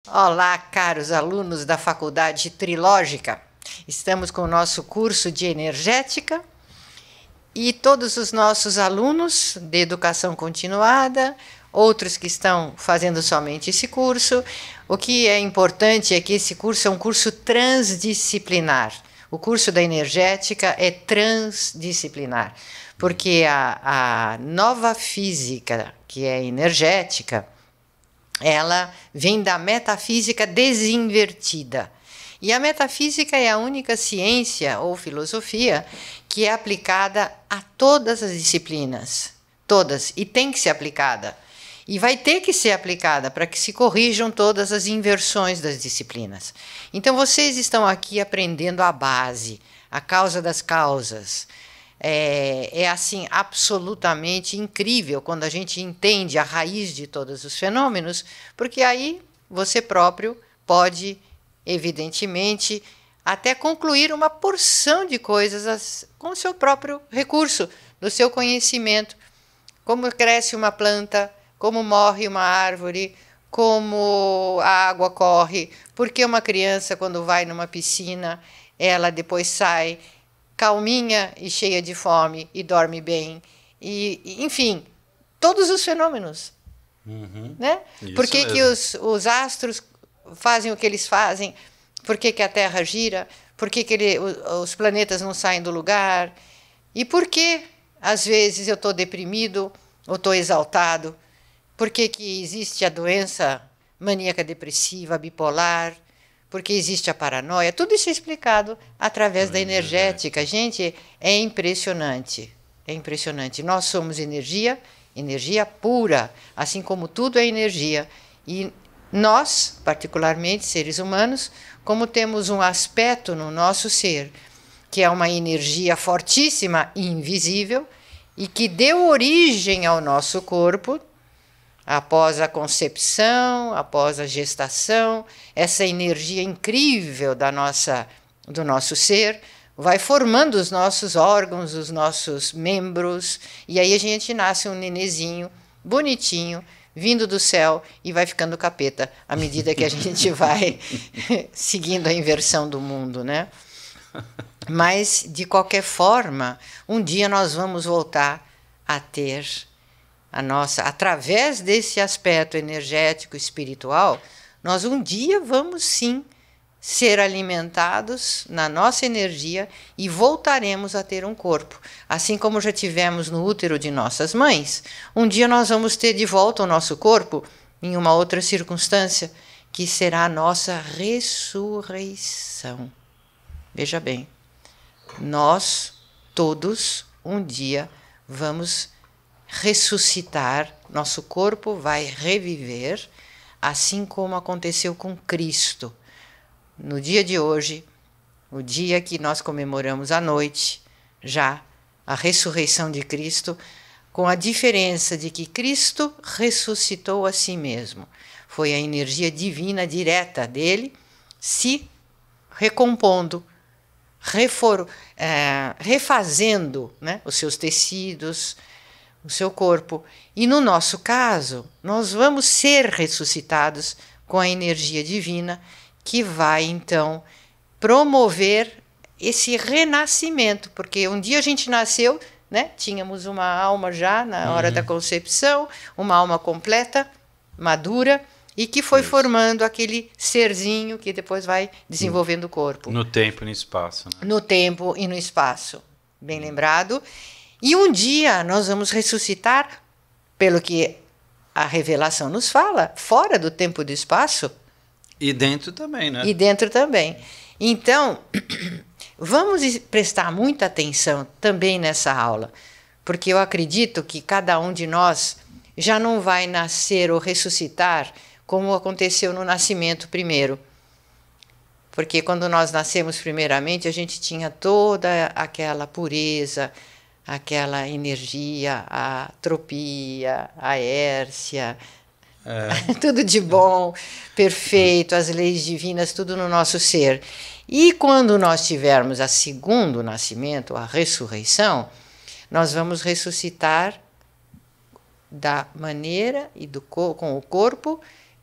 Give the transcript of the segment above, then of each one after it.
Olá, caros alunos da Faculdade Trilógica. Estamos com o nosso curso de Energética e todos os nossos alunos de Educação Continuada, outros que estão fazendo somente esse curso. O que é importante é que esse curso é um curso transdisciplinar. O curso da Energética é transdisciplinar, porque a nova física, que é energética, ela vem da metafísica desinvertida. E a metafísica é a única ciência ou filosofia que é aplicada a todas as disciplinas. Todas. E tem que ser aplicada. E vai ter que ser aplicada para que se corrijam todas as inversões das disciplinas. Então, vocês estão aqui aprendendo a base, a causa das causas. É assim absolutamente incrível quando a gente entende a raiz de todos os fenômenos, porque aí você próprio pode, evidentemente, até concluir uma porção de coisas com o seu próprio recurso, do seu conhecimento. Como cresce uma planta, como morre uma árvore, como a água corre, porque uma criança, quando vai numa piscina, ela depois sai calminha e cheia de fome e dorme bem. Enfim, todos os fenômenos. Né? Por que os astros fazem o que eles fazem? Por que a Terra gira? Por que os planetas não saem do lugar? E por que, às vezes, eu estou deprimido ou estou exaltado? Por que existe a doença maníaca depressiva, bipolar? Porque existe a paranoia, tudo isso é explicado através da energética. Gente, é impressionante, é impressionante. Nós somos energia, energia pura, assim como tudo é energia. E nós, particularmente seres humanos, como temos um aspecto no nosso ser, que é uma energia fortíssima e invisível, e que deu origem ao nosso corpo, após a concepção, após a gestação, essa energia incrível do nosso ser vai formando os nossos órgãos, os nossos membros, e aí a gente nasce um nenezinho bonitinho, vindo do céu e vai ficando capeta à medida que a gente vai seguindo a inversão do mundo, né? Mas, de qualquer forma, um dia nós vamos voltar a ter através desse aspecto energético espiritual, nós um dia vamos sim ser alimentados na nossa energia e voltaremos a ter um corpo. Assim como já tivemos no útero de nossas mães, um dia nós vamos ter de volta o nosso corpo em uma outra circunstância, que será a nossa ressurreição. Veja bem, nós todos um dia vamos ressuscitar, nosso corpo vai reviver, assim como aconteceu com Cristo. No dia de hoje, o dia que nós comemoramos à noite, já a ressurreição de Cristo, com a diferença de que Cristo ressuscitou a si mesmo. Foi a energia divina direta dele se recompondo, refazendo, né, os seus tecidos, o seu corpo. E no nosso caso, nós vamos ser ressuscitados com a energia divina que vai, então, promover esse renascimento, porque um dia a gente nasceu, né? Tínhamos uma alma já na hora da concepção, uma alma completa, madura, e que foi formando aquele serzinho que depois vai desenvolvendo o corpo. No tempo e no espaço. Né? No tempo e no espaço. Bem lembrado. E um dia nós vamos ressuscitar, pelo que a revelação nos fala, fora do tempo e do espaço. E dentro também, né? E dentro também. Então, vamos prestar muita atenção também nessa aula, porque eu acredito que cada um de nós já não vai nascer ou ressuscitar como aconteceu no nascimento primeiro. Porque quando nós nascemos primeiramente, a gente tinha toda aquela pureza, aquela energia, a tropia, a hércia, tudo de bom, perfeito, as leis divinas, tudo no nosso ser. E quando nós tivermos a segundo nascimento, a ressurreição, nós vamos ressuscitar da maneira e com o corpo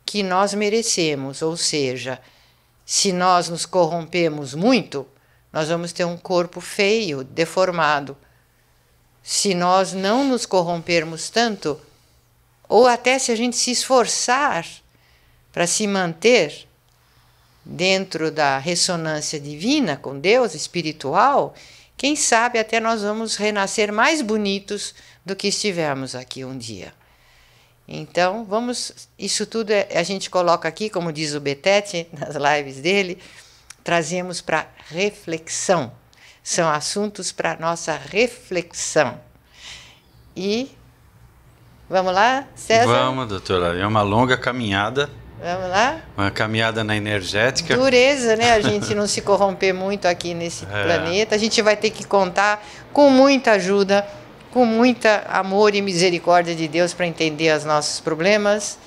que nós merecemos, ou seja, se nós nos corrompemos muito, nós vamos ter um corpo feio, deformado. Se nós não nos corrompermos tanto, ou até se a gente se esforçar para se manter dentro da ressonância divina com Deus, espiritual, quem sabe até nós vamos renascer mais bonitos do que estivemos aqui um dia. Então, isso tudo a gente coloca aqui, como diz o Betete, nas lives dele, trazemos para reflexão. São assuntos para nossa reflexão. E vamos lá, César? Vamos, doutora. É uma longa caminhada. Vamos lá? Uma caminhada na energética. Dureza, né? A gente não se corromper muito aqui nesse planeta. A gente vai ter que contar com muita ajuda, com muita amor e misericórdia de Deus para entender os nossos problemas,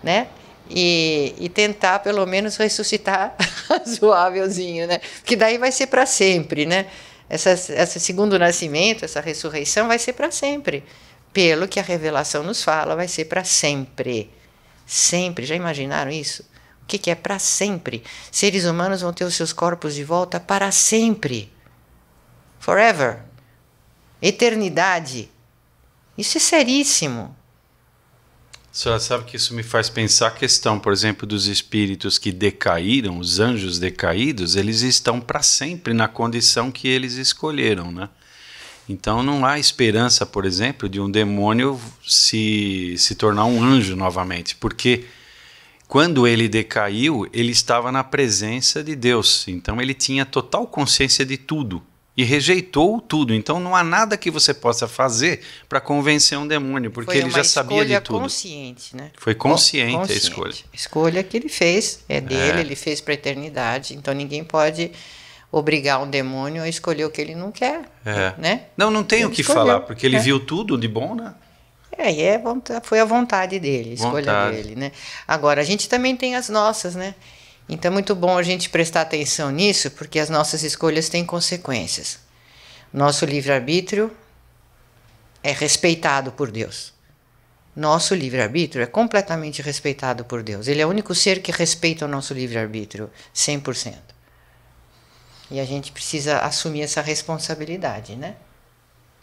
né? E tentar, pelo menos, ressuscitar razoávelzinho, né? Porque daí vai ser para sempre, né? Esse segundo nascimento, essa ressurreição vai ser para sempre. Pelo que a revelação nos fala, vai ser para sempre. Sempre. Já imaginaram isso? O que é para sempre? Seres humanos vão ter os seus corpos de volta para sempre. Forever. Eternidade. Isso é seríssimo. A senhora sabe que isso me faz pensar a questão, por exemplo, dos espíritos que decaíram, os anjos decaídos, eles estão para sempre na condição que eles escolheram, né? Então não há esperança, por exemplo, de um demônio se tornar um anjo novamente, porque quando ele decaiu, ele estava na presença de Deus, então ele tinha total consciência de tudo e rejeitou tudo. Então não há nada que você possa fazer para convencer um demônio, porque ele já sabia de tudo. Foi uma escolha consciente, né? Foi consciente a escolha. A escolha que ele fez é dele, ele fez para a eternidade, então ninguém pode obrigar um demônio a escolher o que ele não quer, né? Não tem o que falar, porque ele viu tudo de bom, né? Foi a vontade dele, a escolha dele, né? Agora, a gente também tem as nossas, né? Então é muito bom a gente prestar atenção nisso, porque as nossas escolhas têm consequências. Nosso livre-arbítrio é respeitado por Deus. Nosso livre-arbítrio é completamente respeitado por Deus. Ele é o único ser que respeita o nosso livre-arbítrio 100%. E a gente precisa assumir essa responsabilidade, né?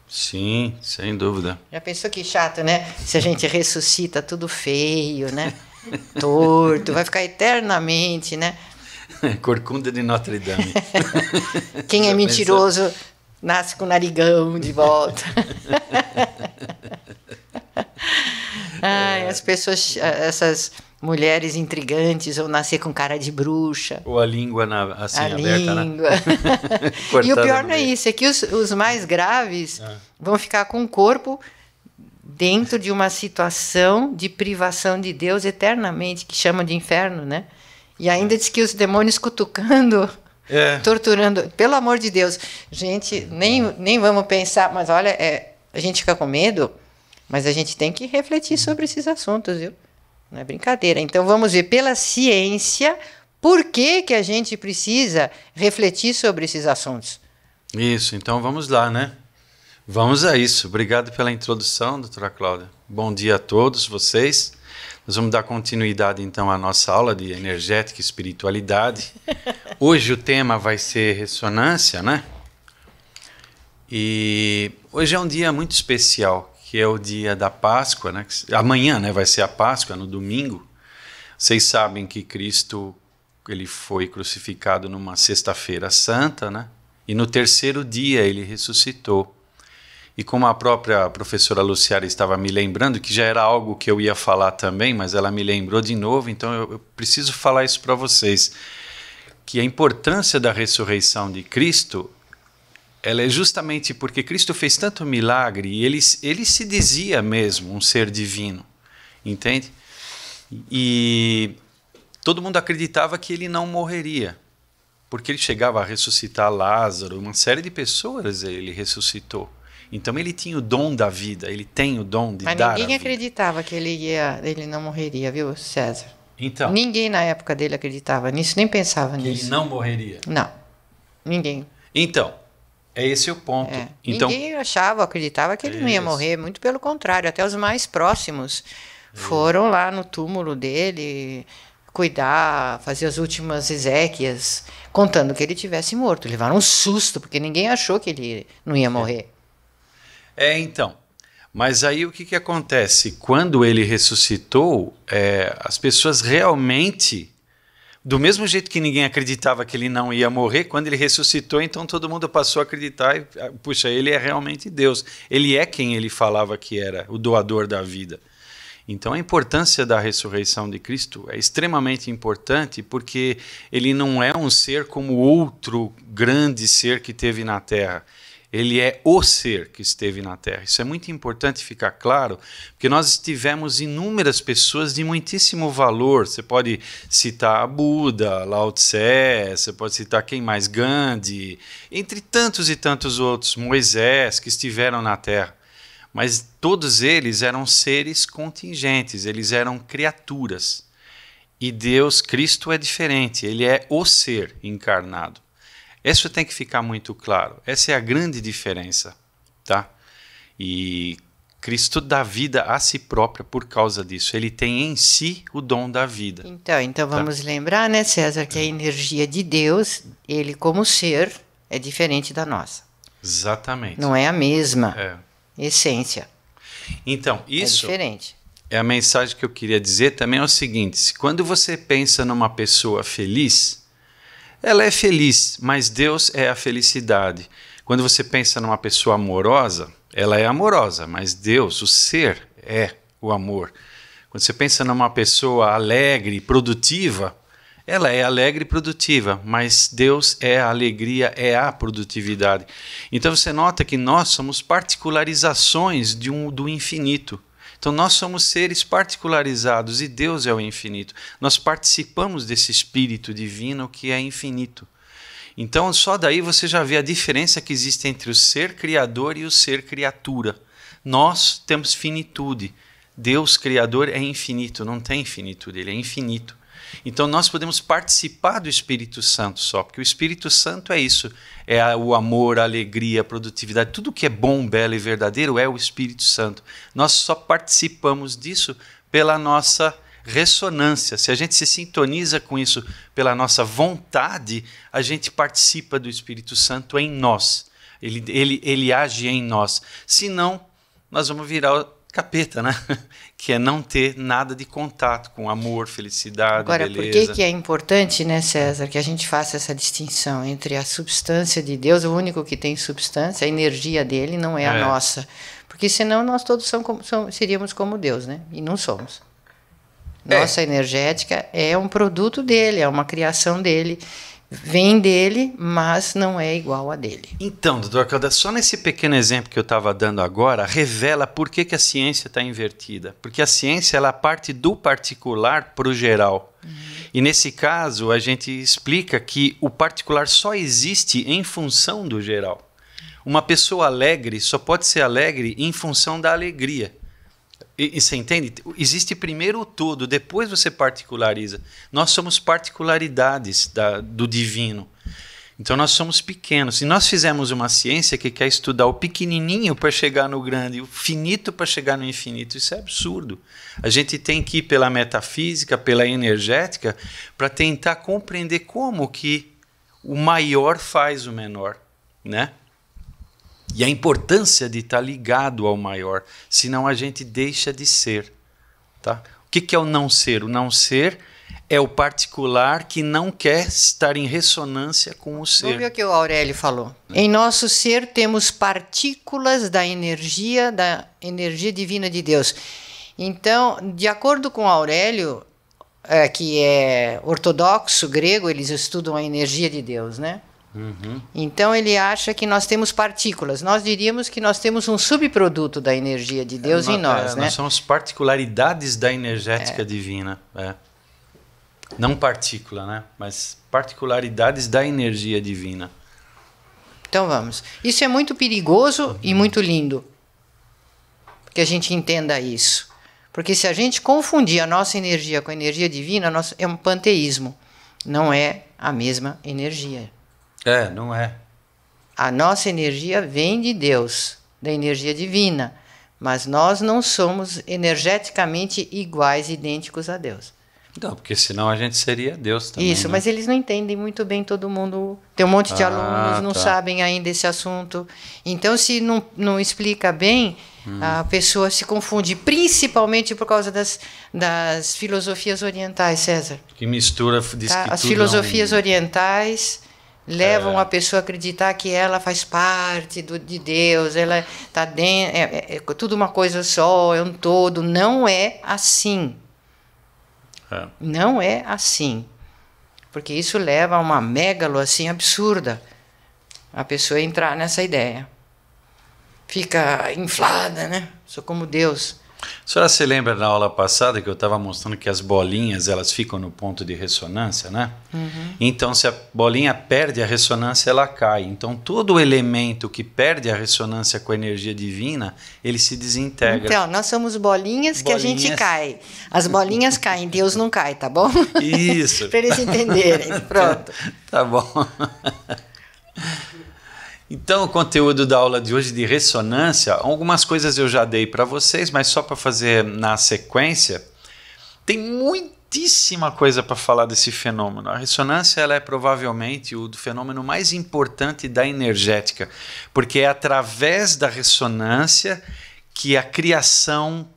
Sim, sem dúvida. Já pensou que chato, né? Se a gente ressuscita tudo feio, né? Torto, vai ficar eternamente, né? Corcunda de Notre Dame. Quem é mentiroso nasce com o narigão de volta. Ai, as pessoas, essas mulheres intrigantes vão nascer com cara de bruxa. Ou a língua assim a aberta, língua. Né? E o pior não é isso, é que os mais graves vão ficar com o corpo dentro de uma situação de privação de Deus eternamente, que chamam de inferno, né? E ainda diz que os demônios cutucando, torturando. Pelo amor de Deus, gente, nem vamos pensar, mas olha, a gente fica com medo, mas a gente tem que refletir sobre esses assuntos, viu? Não é brincadeira. Então vamos ver pela ciência por que a gente precisa refletir sobre esses assuntos. Isso, então vamos lá, né? Vamos a isso. Obrigado pela introdução, doutora Cláudia. Bom dia a todos vocês. Nós vamos dar continuidade então à nossa aula de energética e espiritualidade. Hoje o tema vai ser ressonância, né? E hoje é um dia muito especial, que é o dia da Páscoa, né? Amanhã, né, vai ser a Páscoa, no domingo. Vocês sabem que Cristo ele foi crucificado numa sexta-feira santa, né? E no terceiro dia ele ressuscitou. E como a própria professora Luciara estava me lembrando, que já era algo que eu ia falar também, mas ela me lembrou de novo, então eu preciso falar isso para vocês, que a importância da ressurreição de Cristo, ela é justamente porque Cristo fez tanto milagre e ele se dizia mesmo um ser divino, entende? E todo mundo acreditava que ele não morreria, porque ele chegava a ressuscitar Lázaro, uma série de pessoas ele ressuscitou. Então ele tinha o dom da vida, ele tem o dom de dar a vida. Mas ninguém acreditava que ele não morreria, viu, César? Então. Ninguém na época dele acreditava nisso, nem pensava nisso. Que ele não morreria? Não, ninguém. Então, é esse o ponto. Então, ninguém acreditava que ele não ia morrer, muito pelo contrário, até os mais próximos Foram lá no túmulo dele cuidar, fazer as últimas exéquias, contando que ele tivesse morto. Levaram um susto, porque ninguém achou que ele não ia morrer. Então. Mas aí o que acontece? Quando ele ressuscitou, as pessoas realmente, do mesmo jeito que ninguém acreditava que ele não ia morrer, quando ele ressuscitou, então todo mundo passou a acreditar, e, puxa, ele é realmente Deus. Ele é quem ele falava que era, o doador da vida. Então a importância da ressurreição de Cristo é extremamente importante, porque ele não é um ser como outro grande ser que teve na Terra. Ele é o ser que esteve na Terra. Isso é muito importante ficar claro, porque nós tivemos inúmeras pessoas de muitíssimo valor. Você pode citar Buda, Lao Tse, você pode citar quem mais? Gandhi, entre tantos e tantos outros, Moisés, que estiveram na Terra. Mas todos eles eram seres contingentes, eles eram criaturas. E Deus, Cristo, é diferente, ele é o ser encarnado. Isso tem que ficar muito claro. Essa é a grande diferença, tá? E Cristo dá vida a si própria por causa disso. Ele tem em si o dom da vida. Então vamos lembrar, né, César, que a energia de Deus, ele como ser, é diferente da nossa. Exatamente. Não é a mesma essência. Então, isso é diferente. É a mensagem que eu queria dizer também é o seguinte: quando você pensa numa pessoa feliz, ela é feliz, mas Deus é a felicidade. Quando você pensa numa pessoa amorosa, ela é amorosa, mas Deus, o ser, é o amor. Quando você pensa numa pessoa alegre, produtiva, ela é alegre e produtiva, mas Deus é a alegria, é a produtividade. Então você nota que nós somos particularizações do infinito. Então nós somos seres particularizados e Deus é o infinito. Nós participamos desse espírito divino que é infinito. Então só daí você já vê a diferença que existe entre o ser criador e o ser criatura. Nós temos finitude. Deus criador é infinito, não tem finitude, ele é infinito. Então nós podemos participar do Espírito Santo só, porque o Espírito Santo é isso, é o amor, a alegria, a produtividade, tudo que é bom, belo e verdadeiro é o Espírito Santo. Nós só participamos disso pela nossa ressonância. Se a gente se sintoniza com isso pela nossa vontade, a gente participa do Espírito Santo em nós. Ele age em nós. Senão, nós vamos virar o capeta, né? Que é não ter nada de contato com amor, felicidade, agora, beleza. Agora, por que é importante, né, César, que a gente faça essa distinção entre a substância de Deus, o único que tem substância, a energia dele não é a nossa. Porque senão nós todos seríamos como Deus, né? E não somos. Nossa energética é um produto dele, é uma criação dele. Vem dele, mas não é igual a dele. Então, doutor Caldas, só nesse pequeno exemplo que eu estava dando agora, revela por que a ciência está invertida. Porque a ciência ela parte do particular para o geral. E nesse caso, a gente explica que o particular só existe em função do geral. Uma pessoa alegre só pode ser alegre em função da alegria. E você entende? Existe primeiro o todo, depois você particulariza. Nós somos particularidades do divino. Então nós somos pequenos. Se nós fizermos uma ciência que quer estudar o pequenininho para chegar no grande, o finito para chegar no infinito, isso é absurdo. A gente tem que ir pela metafísica, pela energética, para tentar compreender como que o maior faz o menor, né? E a importância de estar ligado ao maior, senão a gente deixa de ser. Tá? O que é o não ser? O não ser é o particular que não quer estar em ressonância com o ser. Vamos ver o que o Aurélio falou. Em nosso ser temos partículas da energia divina de Deus. Então, de acordo com Aurélio, que é ortodoxo grego, eles estudam a energia de Deus, né? Então ele acha que nós temos partículas. Nós diríamos que nós temos um subproduto da energia de Deus em nós, né? Nós somos particularidades da energética divina. Não partícula, né? Mas particularidades da energia divina. Então vamos. Isso é muito perigoso e muito lindo, que a gente entenda isso. Porque se a gente confundir a nossa energia com a energia divina, é um panteísmo. Não é a mesma energia. Não é. A nossa energia vem de Deus, da energia divina. mas nós não somos energeticamente iguais, idênticos a Deus. Não, porque senão a gente seria Deus também. Isso, né? mas eles não entendem muito bem todo mundo. Tem um monte de alunos, não sabem ainda esse assunto. Então, se não explica bem, a pessoa se confunde, principalmente por causa das filosofias orientais, César. Que mistura, diz Tá? que As tudo filosofias orientais levam a pessoa a acreditar que ela faz parte de Deus, ela está dentro, é tudo uma coisa só, é um todo. Não é assim. Não é assim. Porque isso leva a uma megalo assim absurda. A pessoa entrar nessa ideia. Fica inflada, né? Sou como Deus. A senhora se lembra na aula passada que eu estava mostrando que as bolinhas elas ficam no ponto de ressonância, né? Então, se a bolinha perde a ressonância, ela cai. Então, todo elemento que perde a ressonância com a energia divina, ele se desintegra. Então, nós somos bolinhas que a gente cai. As bolinhas caem, Deus não cai, tá bom? Isso. Para eles entenderem. Pronto. Tá bom. Então, o conteúdo da aula de hoje de ressonância, algumas coisas eu já dei para vocês, mas só para fazer na sequência, tem muitíssima coisa para falar desse fenômeno. A ressonância ela é provavelmente o fenômeno mais importante da energética, porque é através da ressonância que a criação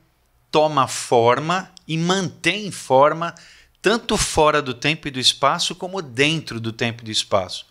toma forma e mantém forma tanto fora do tempo e do espaço como dentro do tempo e do espaço.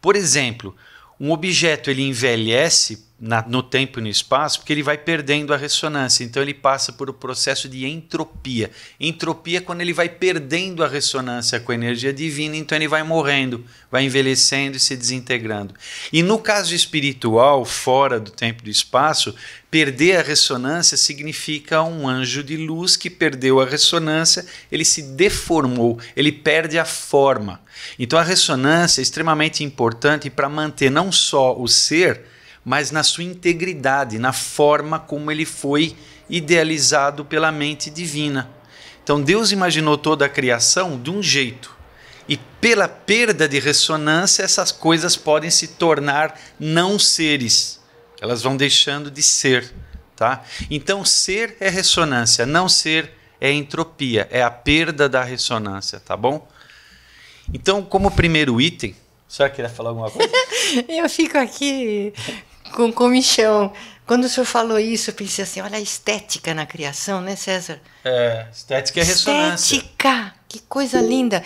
Por exemplo, um objeto ele envelhece no tempo e no espaço porque ele vai perdendo a ressonância. Então ele passa por um processo de entropia. Entropia é quando ele vai perdendo a ressonância com a energia divina, então ele vai morrendo, vai envelhecendo e se desintegrando. E no caso espiritual, fora do tempo e do espaço, perder a ressonância significa um anjo de luz que perdeu a ressonância, ele se deformou, ele perde a forma. Então a ressonância é extremamente importante para manter não só o ser, mas na sua integridade, na forma como ele foi idealizado pela mente divina. Então Deus imaginou toda a criação de um jeito. E pela perda de ressonância, essas coisas podem se tornar não seres. Elas vão deixando de ser. Tá? Então ser é ressonância, não ser é entropia, é a perda da ressonância, tá bom? Então, como primeiro item, a senhora queria falar alguma coisa? Eu fico aqui com comichão. Quando o senhor falou isso, eu pensei assim, olha a estética na criação, né, César? Estética é ressonância. Estética! Que coisa linda!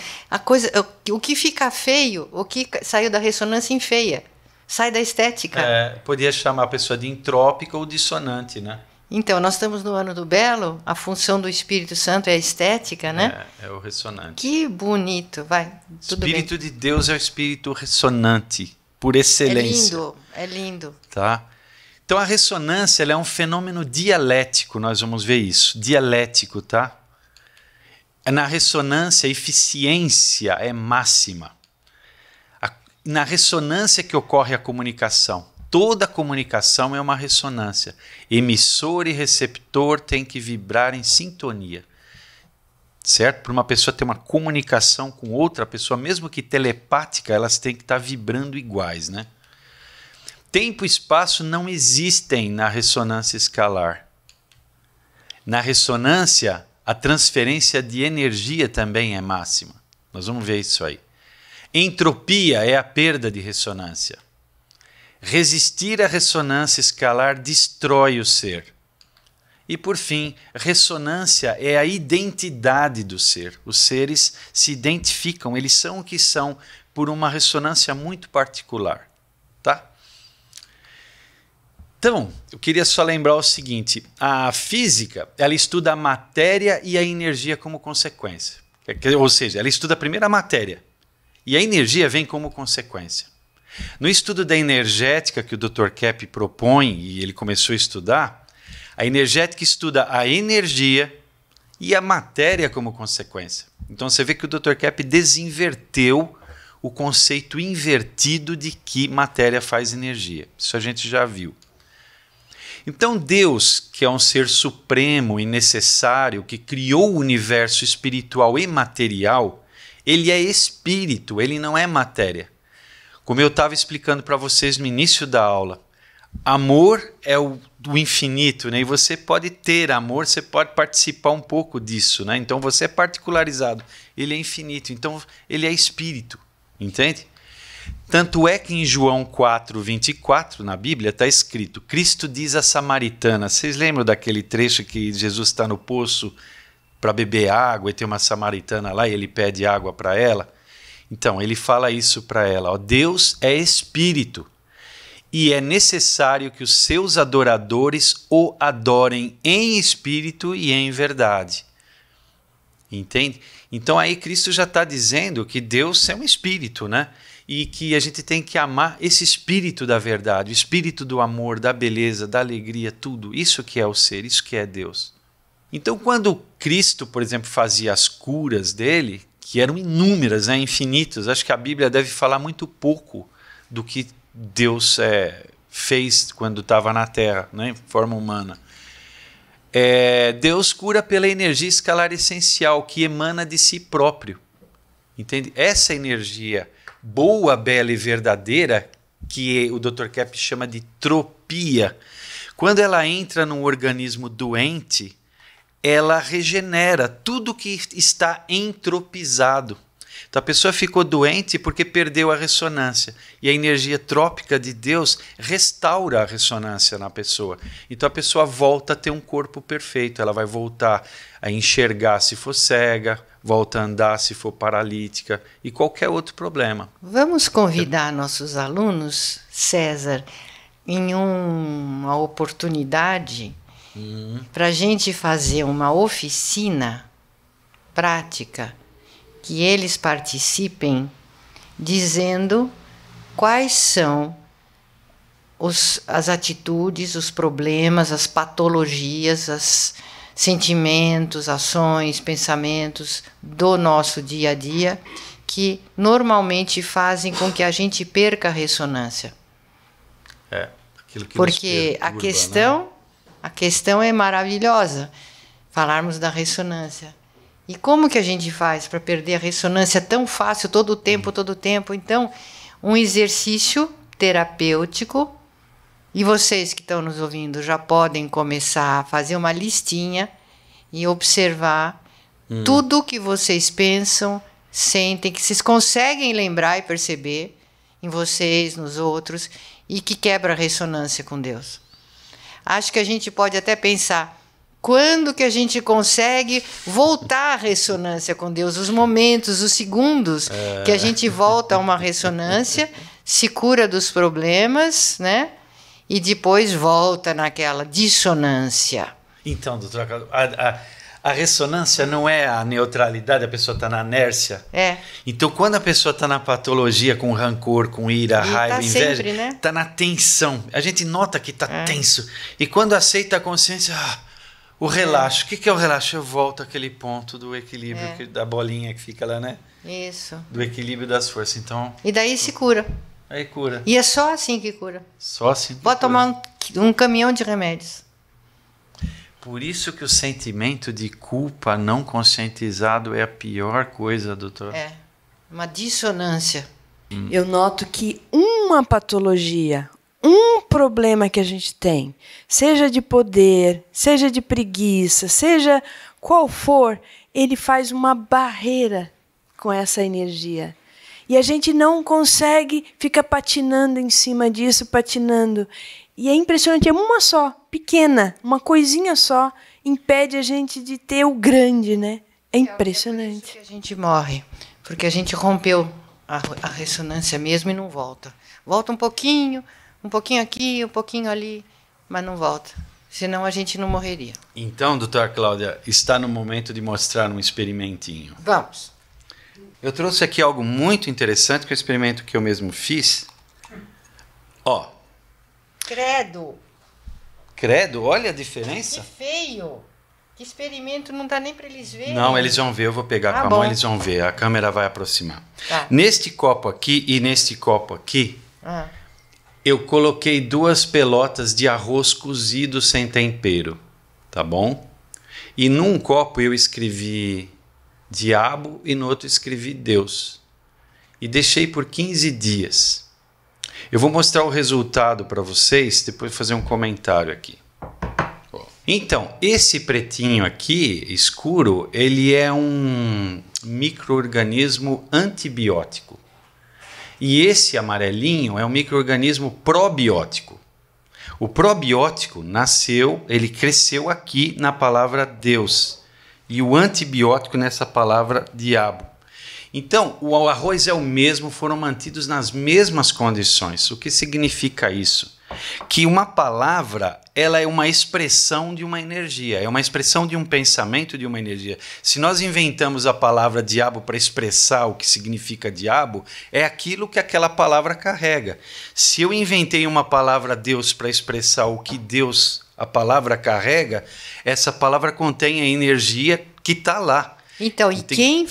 O que fica feio, o que saiu da ressonância enfeia. Sai da estética. Podia chamar a pessoa de entrópica ou dissonante, né? Então, nós estamos no ano do Belo, a função do Espírito Santo é a estética, né? É o ressonante. Que bonito, vai, tudo bem. O Espírito de Deus é o Espírito ressonante, por excelência. É lindo. Tá? Então, a ressonância ela é um fenômeno dialético, nós vamos ver isso, dialético, tá? Na ressonância, a eficiência é máxima. Na ressonância que ocorre a comunicação. Toda comunicação é uma ressonância. Emissor e receptor têm que vibrar em sintonia. Certo? Para uma pessoa ter uma comunicação com outra pessoa, mesmo que telepática, elas têm que estar vibrando iguais, né? Tempo e espaço não existem na ressonância escalar. Na ressonância, a transferência de energia também é máxima. Nós vamos ver isso aí. Entropia é a perda de ressonância. Resistir à ressonância escalar destrói o ser. E, por fim, ressonância é a identidade do ser. Os seres se identificam, eles são o que são por uma ressonância muito particular. Tá? Então, eu queria só lembrar o seguinte, a física, ela estuda a matéria e a energia como consequência. Ou seja, ela estuda primeiro a matéria e a energia vem como consequência. No estudo da energética que o Dr. Kepp propõe, e ele começou a estudar, a energética estuda a energia e a matéria como consequência. Então você vê que o Dr. Kepp desinverteu o conceito invertido de que matéria faz energia. Isso a gente já viu. Então Deus, que é um ser supremo e necessário, que criou o universo espiritual e material, ele é espírito, ele não é matéria. Como eu estava explicando para vocês no início da aula, amor é do infinito, né? E você pode ter amor, você pode participar um pouco disso, né? Então você é particularizado, ele é infinito, então ele é espírito, entende? Tanto é que em João 4:24, na Bíblia, está escrito, Cristo diz à samaritana, vocês lembram daquele trecho que Jesus está no poço para beber água e tem uma samaritana lá e ele pede água para ela? Então, ele fala isso para ela, ó, Deus é espírito e é necessário que os seus adoradores o adorem em espírito e em verdade. Entende? Então aí Cristo já está dizendo que Deus é um espírito, né? E que a gente tem que amar esse espírito da verdade, o espírito do amor, da beleza, da alegria, tudo. Isso que é o ser, isso que é Deus. Então quando Cristo, por exemplo, fazia as curas dele, que eram inúmeras, né, infinitas, acho que a Bíblia deve falar muito pouco do que Deus fez quando estava na Terra, né, em forma humana. Deus cura pela energia escalar essencial que emana de si próprio. Entende? Essa energia boa, bela e verdadeira, que o Dr. Kepp chama de tropia, quando ela entra num organismo doente, ela regenera tudo que está entropizado. Então a pessoa ficou doente porque perdeu a ressonância. E a energia trópica de Deus restaura a ressonância na pessoa. Então a pessoa volta a ter um corpo perfeito. Ela vai voltar a enxergar se for cega, volta a andar se for paralítica e qualquer outro problema. Vamos convidar nossos alunos, César, em uma oportunidade para a gente fazer uma oficina prática que eles participem dizendo quais são as atitudes, os problemas, as patologias, os sentimentos, ações, pensamentos do nosso dia a dia que normalmente fazem com que a gente perca a ressonância. Aquilo que porque nos perturba, né? A questão é maravilhosa, falarmos da ressonância. E como que a gente faz para perder a ressonância tão fácil, todo o tempo, todo o tempo? Então, um exercício terapêutico, e vocês que estão nos ouvindo já podem começar a fazer uma listinha e observar tudo que vocês pensam, sentem, que vocês conseguem lembrar e perceber em vocês, nos outros, e que quebra a ressonância com Deus. Acho que a gente pode até pensar, quando que a gente consegue voltar à ressonância com Deus? Os momentos, os segundos que a gente volta a uma ressonância, se cura dos problemas, né? E depois volta naquela dissonância. Então, doutora, a ressonância não é a neutralidade, a pessoa está na inércia. Então, quando a pessoa está na patologia, com rancor, com ira, raiva, inveja, está na tensão. A gente nota que está tenso. E quando aceita a consciência, o relaxo. O que é o relaxo? Eu volto àquele ponto do equilíbrio, da bolinha que fica lá, né? Isso. Do equilíbrio das forças. Então, e daí se cura. Aí cura. E é só assim que cura. Só assim que Pode tomar um caminhão de remédios. Por isso que o sentimento de culpa não conscientizado é a pior coisa, doutor. Uma dissonância. Eu noto que uma patologia, um problema que a gente tem, seja de poder, seja de preguiça, seja qual for, ele faz uma barreira com essa energia. E a gente não consegue ficar patinando em cima disso, patinando. E é impressionante, é uma só, pequena, uma coisinha só, impede a gente de ter o grande, né? É impressionante. É por isso que a gente morre, porque a gente rompeu a ressonância mesmo e não volta. Volta um pouquinho aqui, um pouquinho ali, mas não volta. Senão a gente não morreria. Então, doutora Cláudia, está no momento de mostrar um experimentinho. Vamos. Eu trouxe aqui algo muito interessante, que é um experimento que eu mesmo fiz. Ó. Credo! Credo, olha a diferença. Que feio! Que experimento, não dá nem para eles verem. Não, eles vão ver, eu vou pegar com a mão, eles vão ver, a câmera vai aproximar. Tá. Neste copo aqui e neste copo aqui, eu coloquei 2 pelotas de arroz cozido sem tempero, tá bom? E num copo eu escrevi diabo e no outro escrevi Deus. E deixei por 15 dias. Eu vou mostrar o resultado para vocês, depois fazer um comentário aqui. Então, esse pretinho aqui, escuro, ele é um micro-organismo antibiótico. E esse amarelinho é um micro-organismo probiótico. O probiótico nasceu, ele cresceu aqui na palavra Deus. E o antibiótico nessa palavra diabo. Então, o arroz é o mesmo, foram mantidos nas mesmas condições. O que significa isso? Que uma palavra, ela é uma expressão de uma energia, é uma expressão de um pensamento, de uma energia. Se nós inventamos a palavra diabo para expressar o que significa diabo, é aquilo que aquela palavra carrega. Se eu inventei uma palavra Deus para expressar o que Deus, a palavra carrega, essa palavra contém a energia que está lá. Então, e quem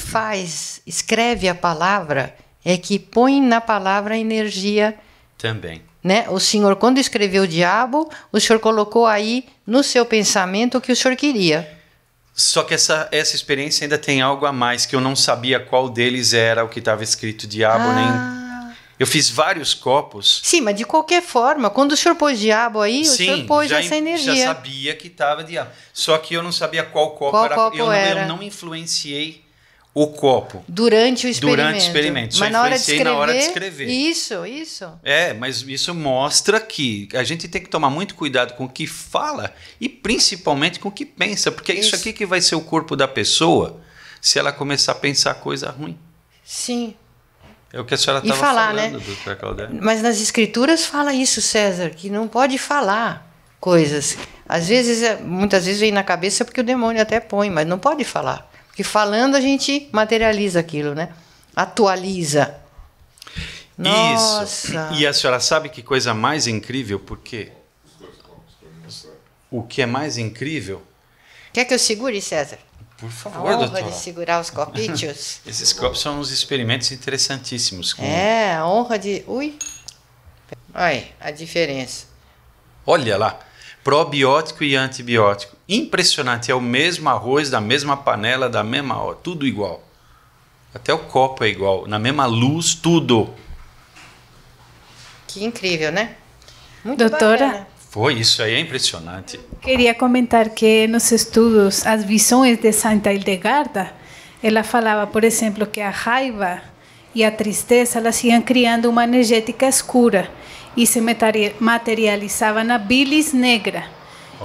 escreve a palavra, é que põe na palavra a energia. Também. Né? O senhor, quando escreveu o diabo, o senhor colocou aí no seu pensamento o que o senhor queria. Só que essa experiência ainda tem algo a mais, que eu não sabia qual deles era o que estava escrito diabo, nem... Eu fiz vários copos. Sim, mas de qualquer forma, quando o senhor pôs diabo aí, o senhor pôs essa energia. Já sabia que estava diabo. Só que eu não sabia qual copo era. Eu não influenciei o copo. Durante o experimento. Só influenciei na hora de escrever. Isso. Mas isso mostra que a gente tem que tomar muito cuidado com o que fala e principalmente com o que pensa. Porque é isso aqui que vai ser o corpo da pessoa se ela começar a pensar coisa ruim. Sim. É o que a senhora estava falando, né? doutora Claudete. Mas nas escrituras fala isso, César, que não pode falar coisas. Às vezes, muitas vezes vem na cabeça porque o demônio até põe, mas não pode falar. Porque falando a gente materializa aquilo, né? Atualiza. Nossa. Isso. E a senhora sabe que coisa mais incrível? Porque o que é mais incrível... Quer que eu segure, César? Por favor, doutora. A honra de segurar os copítios. Esses copos são uns experimentos interessantíssimos. A honra de... Ui! Olha a diferença. Olha lá. Probiótico e antibiótico. Impressionante. É o mesmo arroz, da mesma panela, da mesma hora. Tudo igual. Até o copo é igual. Na mesma luz, tudo. Que incrível, né? Muito doutora, bacana. Foi, isso aí é impressionante. Queria comentar que nos estudos, as visões de Santa Hildegarda, ela falava, por exemplo, que a raiva e a tristeza elas iam criando uma energética escura e se materializava na bilis negra.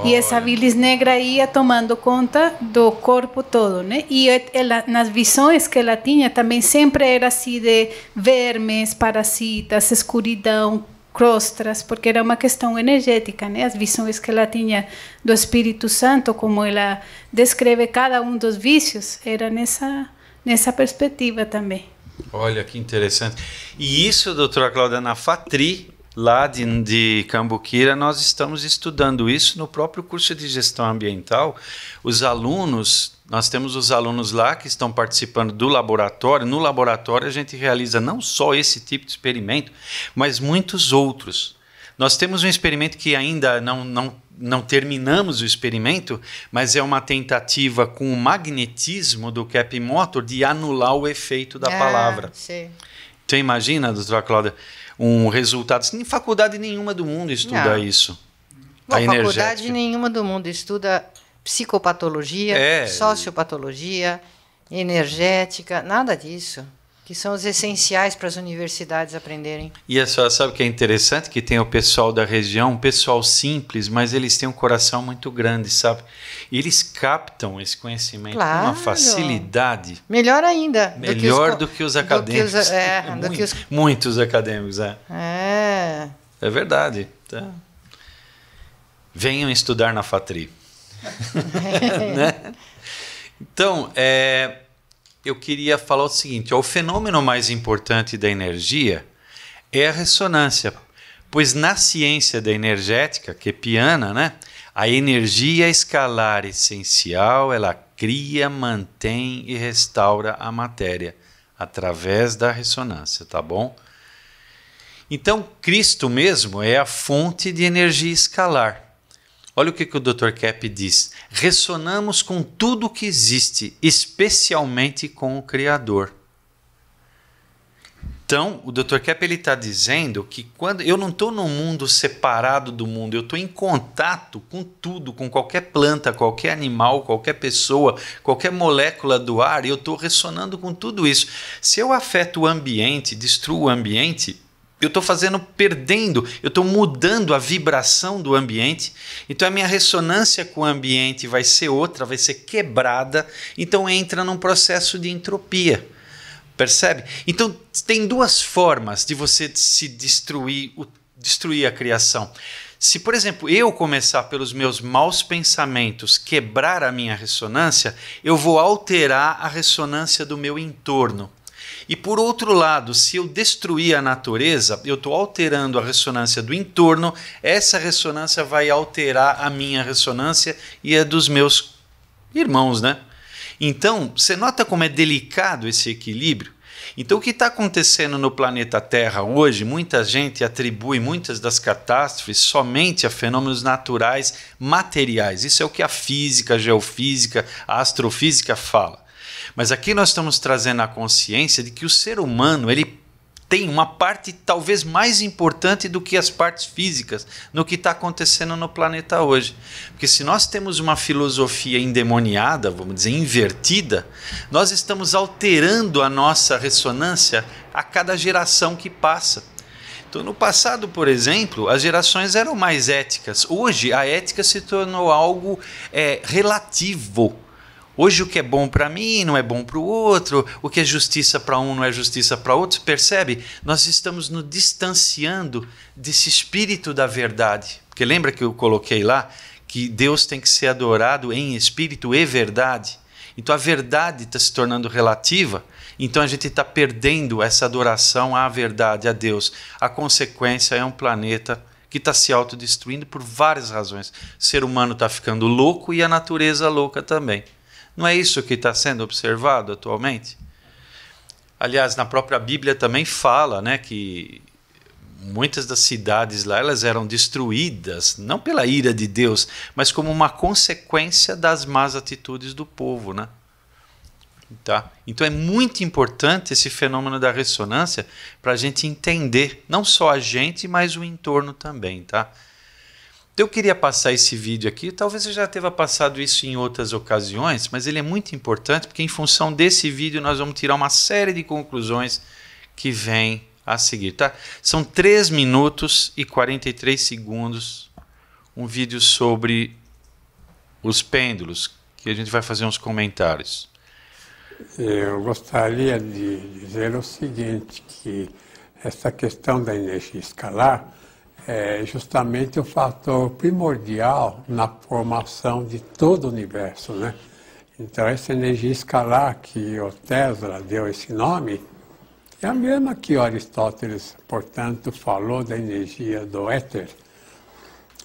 E essa bilis negra ia tomando conta do corpo todo, né? E ela, nas visões que ela tinha, também sempre era assim de vermes, parasitas, escuridão, crostras, porque era uma questão energética, né? As visões que ela tinha do Espírito Santo, como ela descreve cada um dos vícios, era nessa perspectiva também. Olha que interessante. E isso, doutora Cláudia, na FATRI, lá de Cambuquira, nós estamos estudando isso no próprio curso de gestão ambiental. Os alunos, nós temos os alunos lá que estão participando do laboratório. No laboratório a gente realiza não só esse tipo de experimento, mas muitos outros. Nós temos um experimento que ainda não terminamos o experimento, mas é uma tentativa com o magnetismo do Cap Motor de anular o efeito da palavra. Sim. Então imagina, doutora Cláudia, um resultado. Em faculdade nenhuma do mundo estuda isso. Bom, faculdade nenhuma do mundo estuda psicopatologia, sociopatologia, energética, nada disso. Que são os essenciais para as universidades aprenderem. E a senhora sabe que é interessante que tem o pessoal da região, um pessoal simples, mas eles têm um coração muito grande, sabe? E eles captam esse conhecimento com uma facilidade. Melhor ainda. Melhor do que os acadêmicos. Muitos acadêmicos, É verdade. Tá. Venham estudar na FATRI. Né? Então, eu queria falar o seguinte, o fenômeno mais importante da energia é a ressonância, pois na ciência da energética kepiana, né, a energia escalar essencial, ela cria, mantém e restaura a matéria através da ressonância, tá bom? Então, Cristo mesmo é a fonte de energia escalar. Olha o que o Dr. Kepp diz. Ressonamos com tudo o que existe, especialmente com o Criador. Então, o Dr. Kepp está dizendo que quando eu não estou num mundo separado do mundo, eu estou em contato com tudo, com qualquer planta, qualquer animal, qualquer pessoa, qualquer molécula do ar, e eu estou ressonando com tudo isso. Se eu afeto o ambiente, destruo o ambiente, eu estou perdendo, eu estou mudando a vibração do ambiente, então a minha ressonância com o ambiente vai ser outra, vai ser quebrada, então entra num processo de entropia. Percebe? Então, tem duas formas de você se destruir a criação. Se, por exemplo, eu começar pelos meus maus pensamentos, quebrar a minha ressonância, eu vou alterar a ressonância do meu entorno. E, por outro lado, se eu destruir a natureza, eu estou alterando a ressonância do entorno, essa ressonância vai alterar a minha ressonância e a dos meus irmãos, né? Então, você nota como é delicado esse equilíbrio? Então, o que está acontecendo no planeta Terra hoje, muita gente atribui muitas das catástrofes somente a fenômenos naturais materiais. Isso é o que a física, a geofísica, a astrofísica fala. Mas aqui nós estamos trazendo a consciência de que o ser humano ele tem uma parte talvez mais importante do que as partes físicas no que está acontecendo no planeta hoje. Porque se nós temos uma filosofia endemoniada, vamos dizer, invertida, nós estamos alterando a nossa ressonância a cada geração que passa. Então, no passado, por exemplo, as gerações eram mais éticas. Hoje, a ética se tornou algo relativo. Hoje o que é bom para mim não é bom para o outro, o que é justiça para um não é justiça para outro, percebe? Nós estamos nos distanciando desse espírito da verdade. Porque lembra que eu coloquei lá que Deus tem que ser adorado em espírito e verdade? Então a verdade está se tornando relativa, então a gente está perdendo essa adoração à verdade, a Deus. A consequência é um planeta que está se autodestruindo por várias razões. O ser humano está ficando louco e a natureza louca também. Não é isso que está sendo observado atualmente? Aliás, na própria Bíblia também fala, né, que muitas das cidades lá elas eram destruídas, não pela ira de Deus, mas como uma consequência das más atitudes do povo, né? Tá? Então é muito importante esse fenômeno da ressonância para a gente entender, não só a gente, mas o entorno também, tá? Eu queria passar esse vídeo aqui, talvez eu já tenha passado isso em outras ocasiões, mas ele é muito importante porque em função desse vídeo nós vamos tirar uma série de conclusões que vêm a seguir. Tá? São 3 minutos e 43 segundos, um vídeo sobre os pêndulos, que a gente vai fazer uns comentários. Eu gostaria de dizer o seguinte, que essa questão da energia escalar é justamente o fator primordial na formação de todo o universo, né? Então, essa energia escalar que o Tesla deu esse nome é a mesma que Aristóteles, portanto, falou da energia do éter,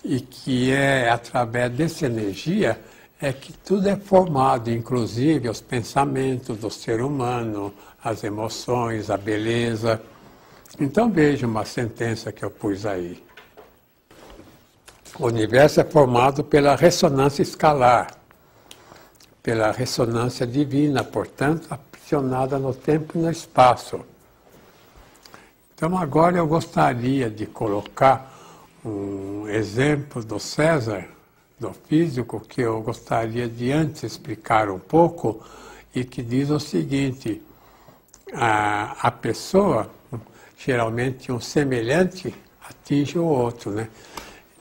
e que é através dessa energia é que tudo é formado, inclusive os pensamentos do ser humano, as emoções, a beleza. Então, veja uma sentença que eu pus aí. O universo é formado pela ressonância escalar, pela ressonância divina, portanto, aprisionada no tempo e no espaço. Então, agora eu gostaria de colocar um exemplo do César, do físico, que eu gostaria de antes explicar um pouco, e que diz o seguinte: a pessoa, geralmente um semelhante, atinge o outro, né?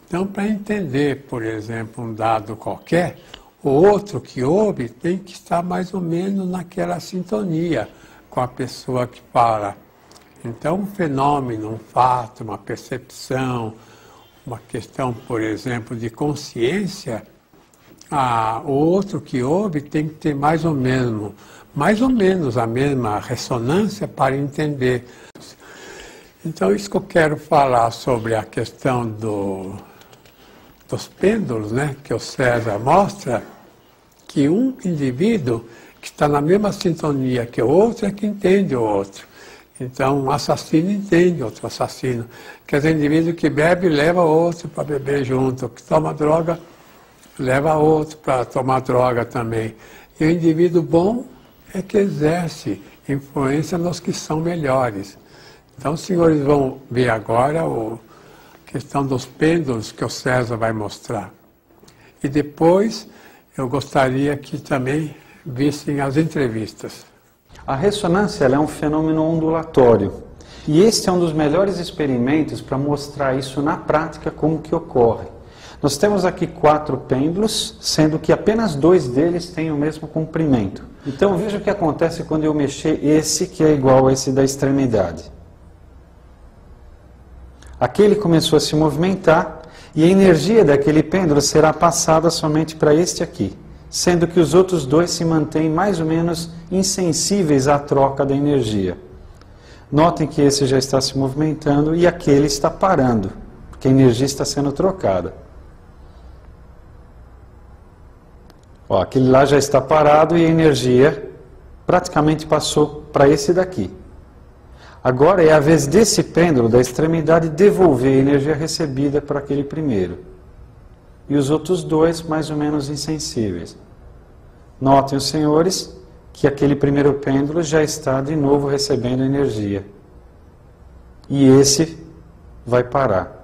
Então, para entender, por exemplo, um dado qualquer, o outro que ouve tem que estar mais ou menos naquela sintonia com a pessoa que fala. Então, um fenômeno, um fato, uma percepção, uma questão, por exemplo, de consciência, o outro que ouve tem que ter mais ou menos a mesma ressonância para entender. Então, isso que eu quero falar sobre a questão dos pêndulos, né, que o César mostra, que um indivíduo que está na mesma sintonia que o outro é que entende o outro. Então, um assassino entende outro assassino. Quer dizer, o indivíduo que bebe leva outro para beber junto, que toma droga leva outro para tomar droga também. E o indivíduo bom é que exerce influência nos que são melhores. Então, os senhores vão ver agora a questão dos pêndulos que o César vai mostrar. E depois, eu gostaria que também vissem as entrevistas. A ressonância ela é um fenômeno ondulatório. E este é um dos melhores experimentos para mostrar isso na prática, como que ocorre. Nós temos aqui 4 pêndulos, sendo que apenas 2 deles têm o mesmo comprimento. Então veja o que acontece quando eu mexer esse que é igual a esse da extremidade. Aquele começou a se movimentar e a energia daquele pêndulo será passada somente para este aqui, sendo que os outros 2 se mantêm mais ou menos insensíveis à troca da energia. Notem que esse já está se movimentando e aquele está parando, porque a energia está sendo trocada. Ó, aquele lá já está parado e a energia praticamente passou para esse daqui. Agora é a vez desse pêndulo da extremidade devolver a energia recebida para aquele primeiro. E os outros 2 mais ou menos insensíveis. Notem os senhores que aquele primeiro pêndulo já está de novo recebendo energia. E esse vai parar.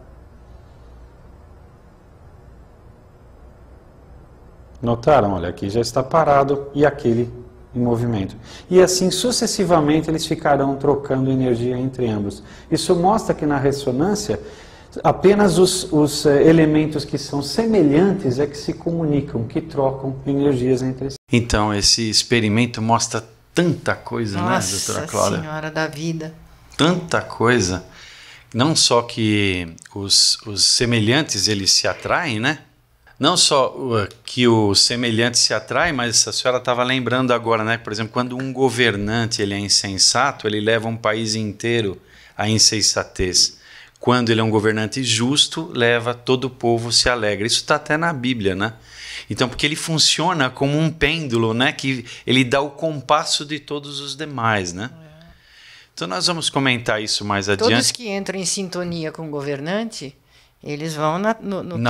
Notaram? Olha, aqui já está parado e aquele em movimento. E assim sucessivamente eles ficarão trocando energia entre ambos. Isso mostra que na ressonância apenas os elementos que são semelhantes é que se comunicam, que trocam energias entre si. Então esse experimento mostra tanta coisa, né, doutora Cláudia? Nossa Senhora da vida. Tanta coisa. Não só que os semelhantes eles se atraem, né? Não só que o semelhante se atrai, mas a senhora estava lembrando agora, né? Por exemplo, quando um governante ele é insensato, ele leva um país inteiro à insensatez. Quando ele é um governante justo, leva todo o povo se alegra. Isso está até na Bíblia, né? Então, porque ele funciona como um pêndulo, né? Que ele dá o compasso de todos os demais, né? Então, nós vamos comentar isso mais adiante. Todos que entram em sintonia com o governante, eles vão na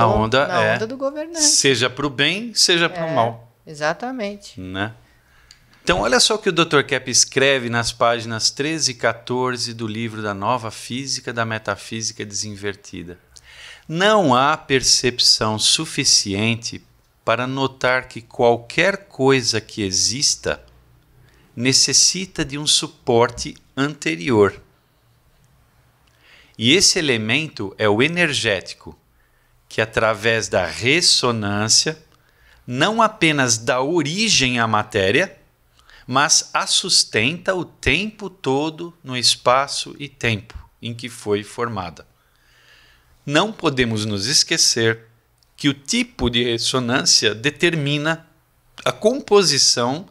onda do governante. Seja para o bem, seja para o mal. Exatamente. Né? Então, olha só o que o Dr. Kepp escreve nas páginas 13 e 14 do livro da Nova Física da Metafísica Desinvertida. Não há percepção suficiente para notar que qualquer coisa que exista necessita de um suporte anterior. E esse elemento é o energético, que através da ressonância não apenas dá origem à matéria, mas a sustenta o tempo todo no espaço e tempo em que foi formada. Não podemos nos esquecer que o tipo de ressonância determina a composição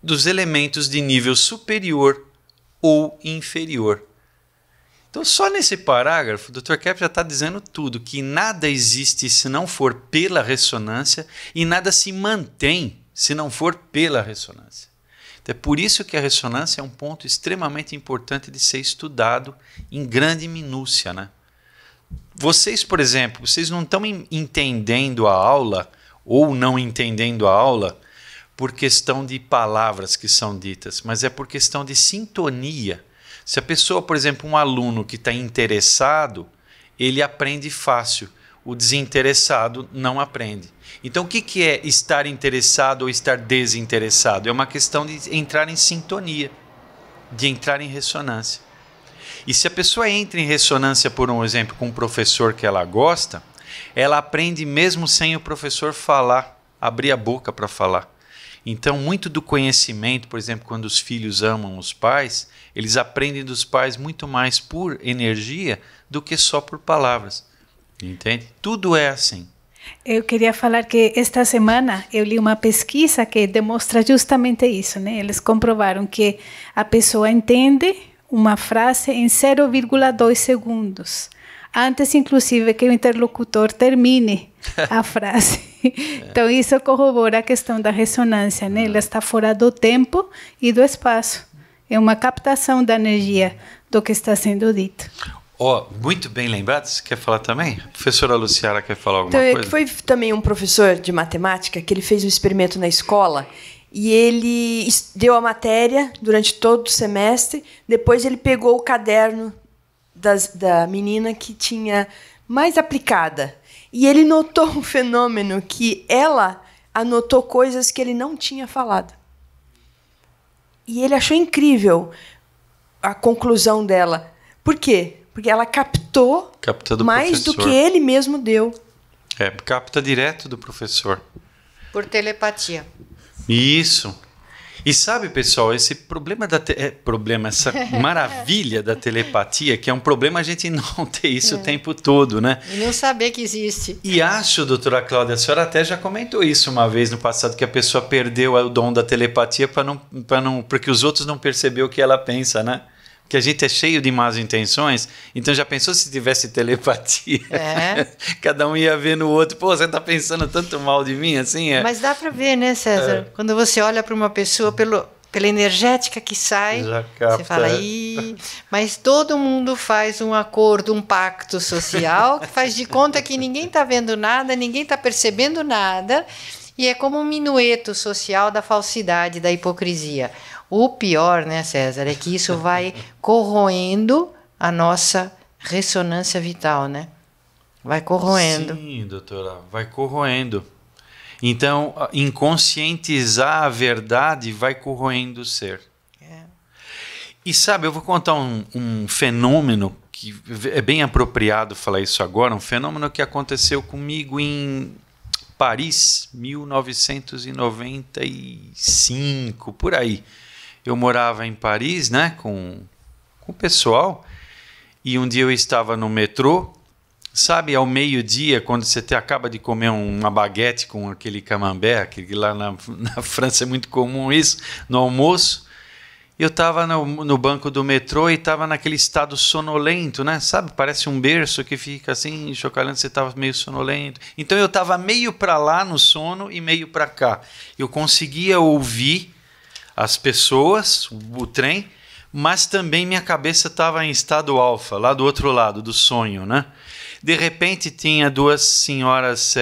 dos elementos de nível superior ou inferior. Então, só nesse parágrafo, o Dr. Kepp já está dizendo tudo, que nada existe se não for pela ressonância e nada se mantém se não for pela ressonância. Então, é por isso que a ressonância é um ponto extremamente importante de ser estudado em grande minúcia, né? Vocês, por exemplo, vocês não estão entendendo a aula ou não entendendo a aula por questão de palavras que são ditas, mas é por questão de sintonia. Se a pessoa, por exemplo, um aluno que está interessado, ele aprende fácil. O desinteressado não aprende. Então, o que é estar interessado ou estar desinteressado? É uma questão de entrar em sintonia, de entrar em ressonância. E se a pessoa entra em ressonância, por um exemplo, com um professor que ela gosta, ela aprende mesmo sem o professor falar, abrir a boca para falar. Então, muito do conhecimento, por exemplo, quando os filhos amam os pais, eles aprendem dos pais muito mais por energia do que só por palavras. Entende? Tudo é assim. Eu queria falar que esta semana eu li uma pesquisa que demonstra justamente isso, né? Eles comprovaram que a pessoa entende uma frase em 0,2 segundos. Antes, inclusive, que o interlocutor termine a frase. Então, isso corrobora a questão da ressonância, né? Ela está fora do tempo e do espaço. É uma captação da energia do que está sendo dito. Muito bem lembrado. Você quer falar também? A professora Luciara quer falar alguma coisa? Foi também um professor de matemática que ele fez um experimento na escola e ele deu a matéria durante todo o semestre. Depois ele pegou o caderno da menina que tinha mais aplicada. E ele notou um fenômeno que ela anotou coisas que ele não tinha falado. E ele achou incrível a conclusão dela. Por quê? Porque ela captou mais do que ele mesmo deu. Capta direto do professor. Por telepatia. Isso. E sabe, pessoal, esse problema essa maravilha da telepatia, que é um problema a gente não ter isso o tempo todo, né? E não saber que existe. E acho, doutora Cláudia, a senhora até já comentou isso uma vez no passado, que a pessoa perdeu o dom da telepatia porque os outros não perceberam o que ela pensa, né? Que a gente é cheio de más intenções, então já pensou se tivesse telepatia? Cada um ia ver no outro, pô, você tá pensando tanto mal de mim, assim? Mas dá para ver, né, César? Quando você olha para uma pessoa, pela energética que sai, já capta, você fala, mas todo mundo faz um acordo, um pacto social, que faz de conta que ninguém tá vendo nada, ninguém tá percebendo nada, e é como um minueto social da falsidade, da hipocrisia. O pior, né, César, é que isso vai corroendo a nossa ressonância vital, né? Vai corroendo. Sim, doutora, vai corroendo. Então, inconscientizar a verdade vai corroendo o ser. E sabe, eu vou contar um fenômeno que é bem apropriado falar isso agora, um fenômeno que aconteceu comigo em Paris, 1995, por aí. Eu morava em Paris, né, com o pessoal, e um dia eu estava no metrô, sabe, ao meio-dia, quando você acaba de comer uma baguete com aquele camembert, que lá na França é muito comum isso, no almoço, eu estava no banco do metrô e estava naquele estado sonolento, né, sabe, parece um berço que fica assim, chocalhando, você estava meio sonolento. Então eu estava meio para lá no sono e meio para cá. Eu conseguia ouvir as pessoas, o trem, mas também minha cabeça estava em estado alfa, lá do outro lado do sonho, né? De repente tinha duas senhoras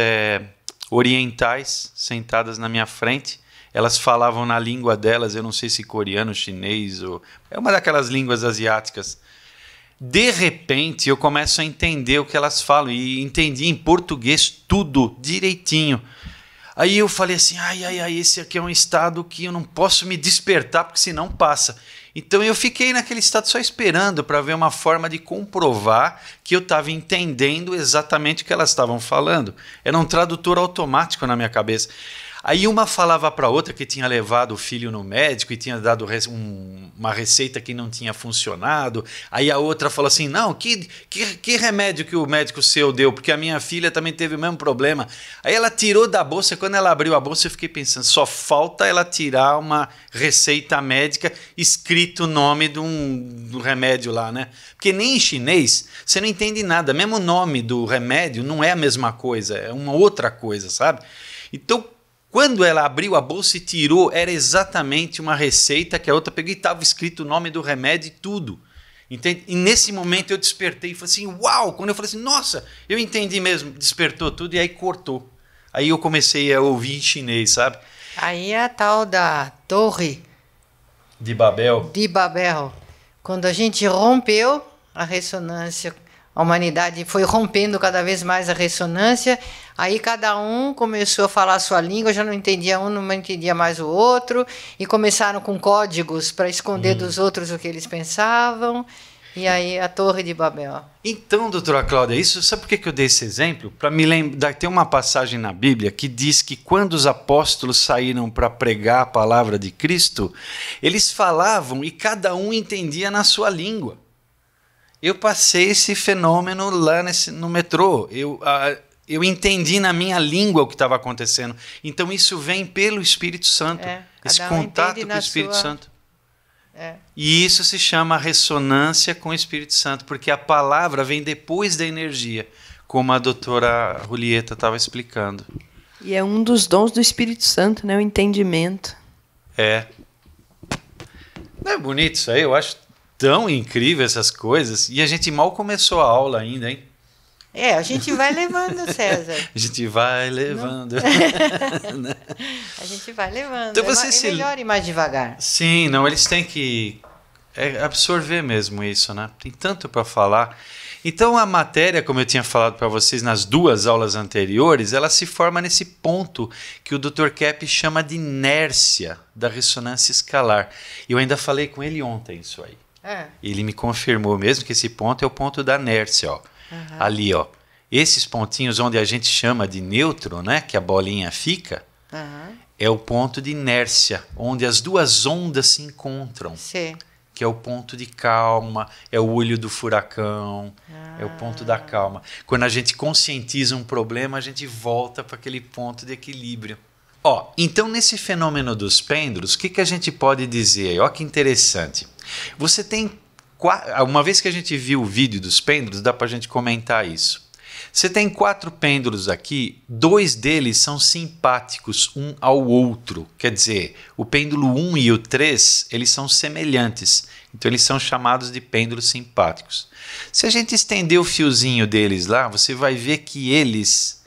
orientais sentadas na minha frente. Elas falavam na língua delas, eu não sei se coreano, chinês, ou é uma daquelas línguas asiáticas. De repente eu começo a entender o que elas falam e entendi em português tudo direitinho. Aí eu falei assim, esse aqui é um estado que eu não posso me despertar, porque senão passa. Então eu fiquei naquele estado só esperando para ver uma forma de comprovar que eu estava entendendo exatamente o que elas estavam falando. Era um tradutor automático na minha cabeça. Aí uma falava para outra que tinha levado o filho no médico e tinha dado uma receita que não tinha funcionado. Aí a outra falou assim, não, que remédio que o médico seu deu? Porque a minha filha também teve o mesmo problema. Aí ela tirou da bolsa, e quando ela abriu a bolsa eu fiquei pensando, só falta ela tirar uma receita médica escrito o nome do remédio lá, né? Porque nem em chinês você não entende nada. Mesmo o nome do remédio não é a mesma coisa, é uma outra coisa, sabe? Então, quando ela abriu a bolsa e tirou, era exatamente uma receita que a outra pegou e estava escrito o nome do remédio e tudo. Entende? E nesse momento eu despertei e falei assim, uau! Quando eu falei assim, nossa, eu entendi mesmo, despertou tudo e aí cortou. Aí eu comecei a ouvir em chinês, sabe? Aí é a tal da Torre de Babel. Quando a gente rompeu a ressonância, a humanidade foi rompendo cada vez mais a ressonância, aí cada um começou a falar a sua língua, já não entendia um, não entendia mais o outro, e começaram com códigos para esconder dos outros o que eles pensavam, e aí a Torre de Babel. Então, doutora Cláudia, isso, sabe por que eu dei esse exemplo? Para me lembrar, tem uma passagem na Bíblia que diz que quando os apóstolos saíram para pregar a palavra de Cristo, eles falavam e cada um entendia na sua língua. Eu passei esse fenômeno lá no metrô. Eu entendi na minha língua o que estava acontecendo. Então isso vem pelo Espírito Santo. Esse contato com o Espírito Santo. E isso se chama ressonância com o Espírito Santo, porque a palavra vem depois da energia, como a doutora Julieta estava explicando. E é um dos dons do Espírito Santo, né? O entendimento. Não é bonito isso aí? Eu acho tão incrível essas coisas. E a gente mal começou a aula ainda, hein? É, a gente vai levando, César. A gente vai levando. A gente vai levando. Então você é melhor ir mais devagar. Sim, não, eles têm que absorver mesmo isso, né? Tem tanto para falar. Então a matéria, como eu tinha falado para vocês nas 2 aulas anteriores, ela se forma nesse ponto que o Dr. Kepp chama de inércia da ressonância escalar. E eu ainda falei com ele ontem isso aí. Ele me confirmou mesmo que esse ponto é o ponto da inércia, ó. Ali, ó. Esses pontinhos onde a gente chama de nêutron, né, que a bolinha fica, é o ponto de inércia, onde as 2 ondas se encontram. Sim. Que é o ponto de calma, é o olho do furacão, é o ponto da calma. Quando a gente conscientiza um problema, a gente volta para aquele ponto de equilíbrio. Ó, então nesse fenômeno dos pêndulos, o que a gente pode dizer? Ó, que interessante. Você tem, uma vez que a gente viu o vídeo dos pêndulos, dá para a gente comentar isso. Você tem 4 pêndulos aqui, 2 deles são simpáticos um ao outro. Quer dizer, o pêndulo 1 e o 3, eles são semelhantes. Então, eles são chamados de pêndulos simpáticos. Se a gente estender o fiozinho deles lá, você vai ver que eles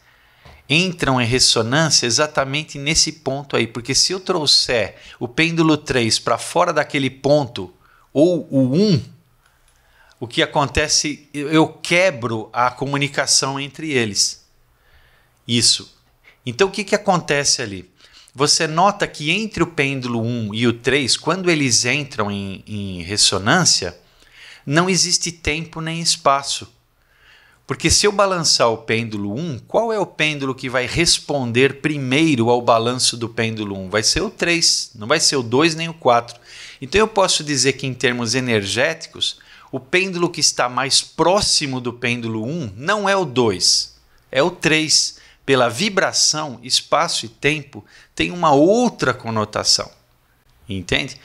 entram em ressonância exatamente nesse ponto aí. Porque se eu trouxer o pêndulo 3 para fora daquele ponto, ou o 1, o que acontece, eu quebro a comunicação entre eles. Isso. Então, o que acontece ali? Você nota que entre o pêndulo 1 e o 3, quando eles entram em ressonância, não existe tempo nem espaço. Porque se eu balançar o pêndulo 1, qual é o pêndulo que vai responder primeiro ao balanço do pêndulo 1? Vai ser o 3, não vai ser o 2 nem o 4. Então, eu posso dizer que, em termos energéticos, o pêndulo que está mais próximo do pêndulo 1 não é o 2, é o 3. Pela vibração, espaço e tempo tem uma outra conotação. Entende?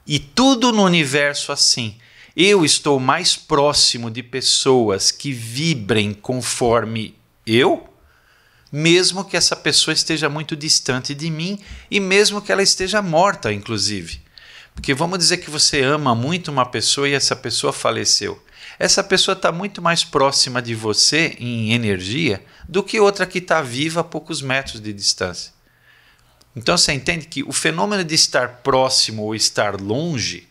E tudo no universo assim. Eu estou mais próximo de pessoas que vibrem conforme eu, mesmo que essa pessoa esteja muito distante de mim e mesmo que ela esteja morta, inclusive. Porque vamos dizer que você ama muito uma pessoa e essa pessoa faleceu. Essa pessoa está muito mais próxima de você em energia do que outra que está viva a poucos metros de distância. Então você entende que o fenômeno de estar próximo ou estar longe,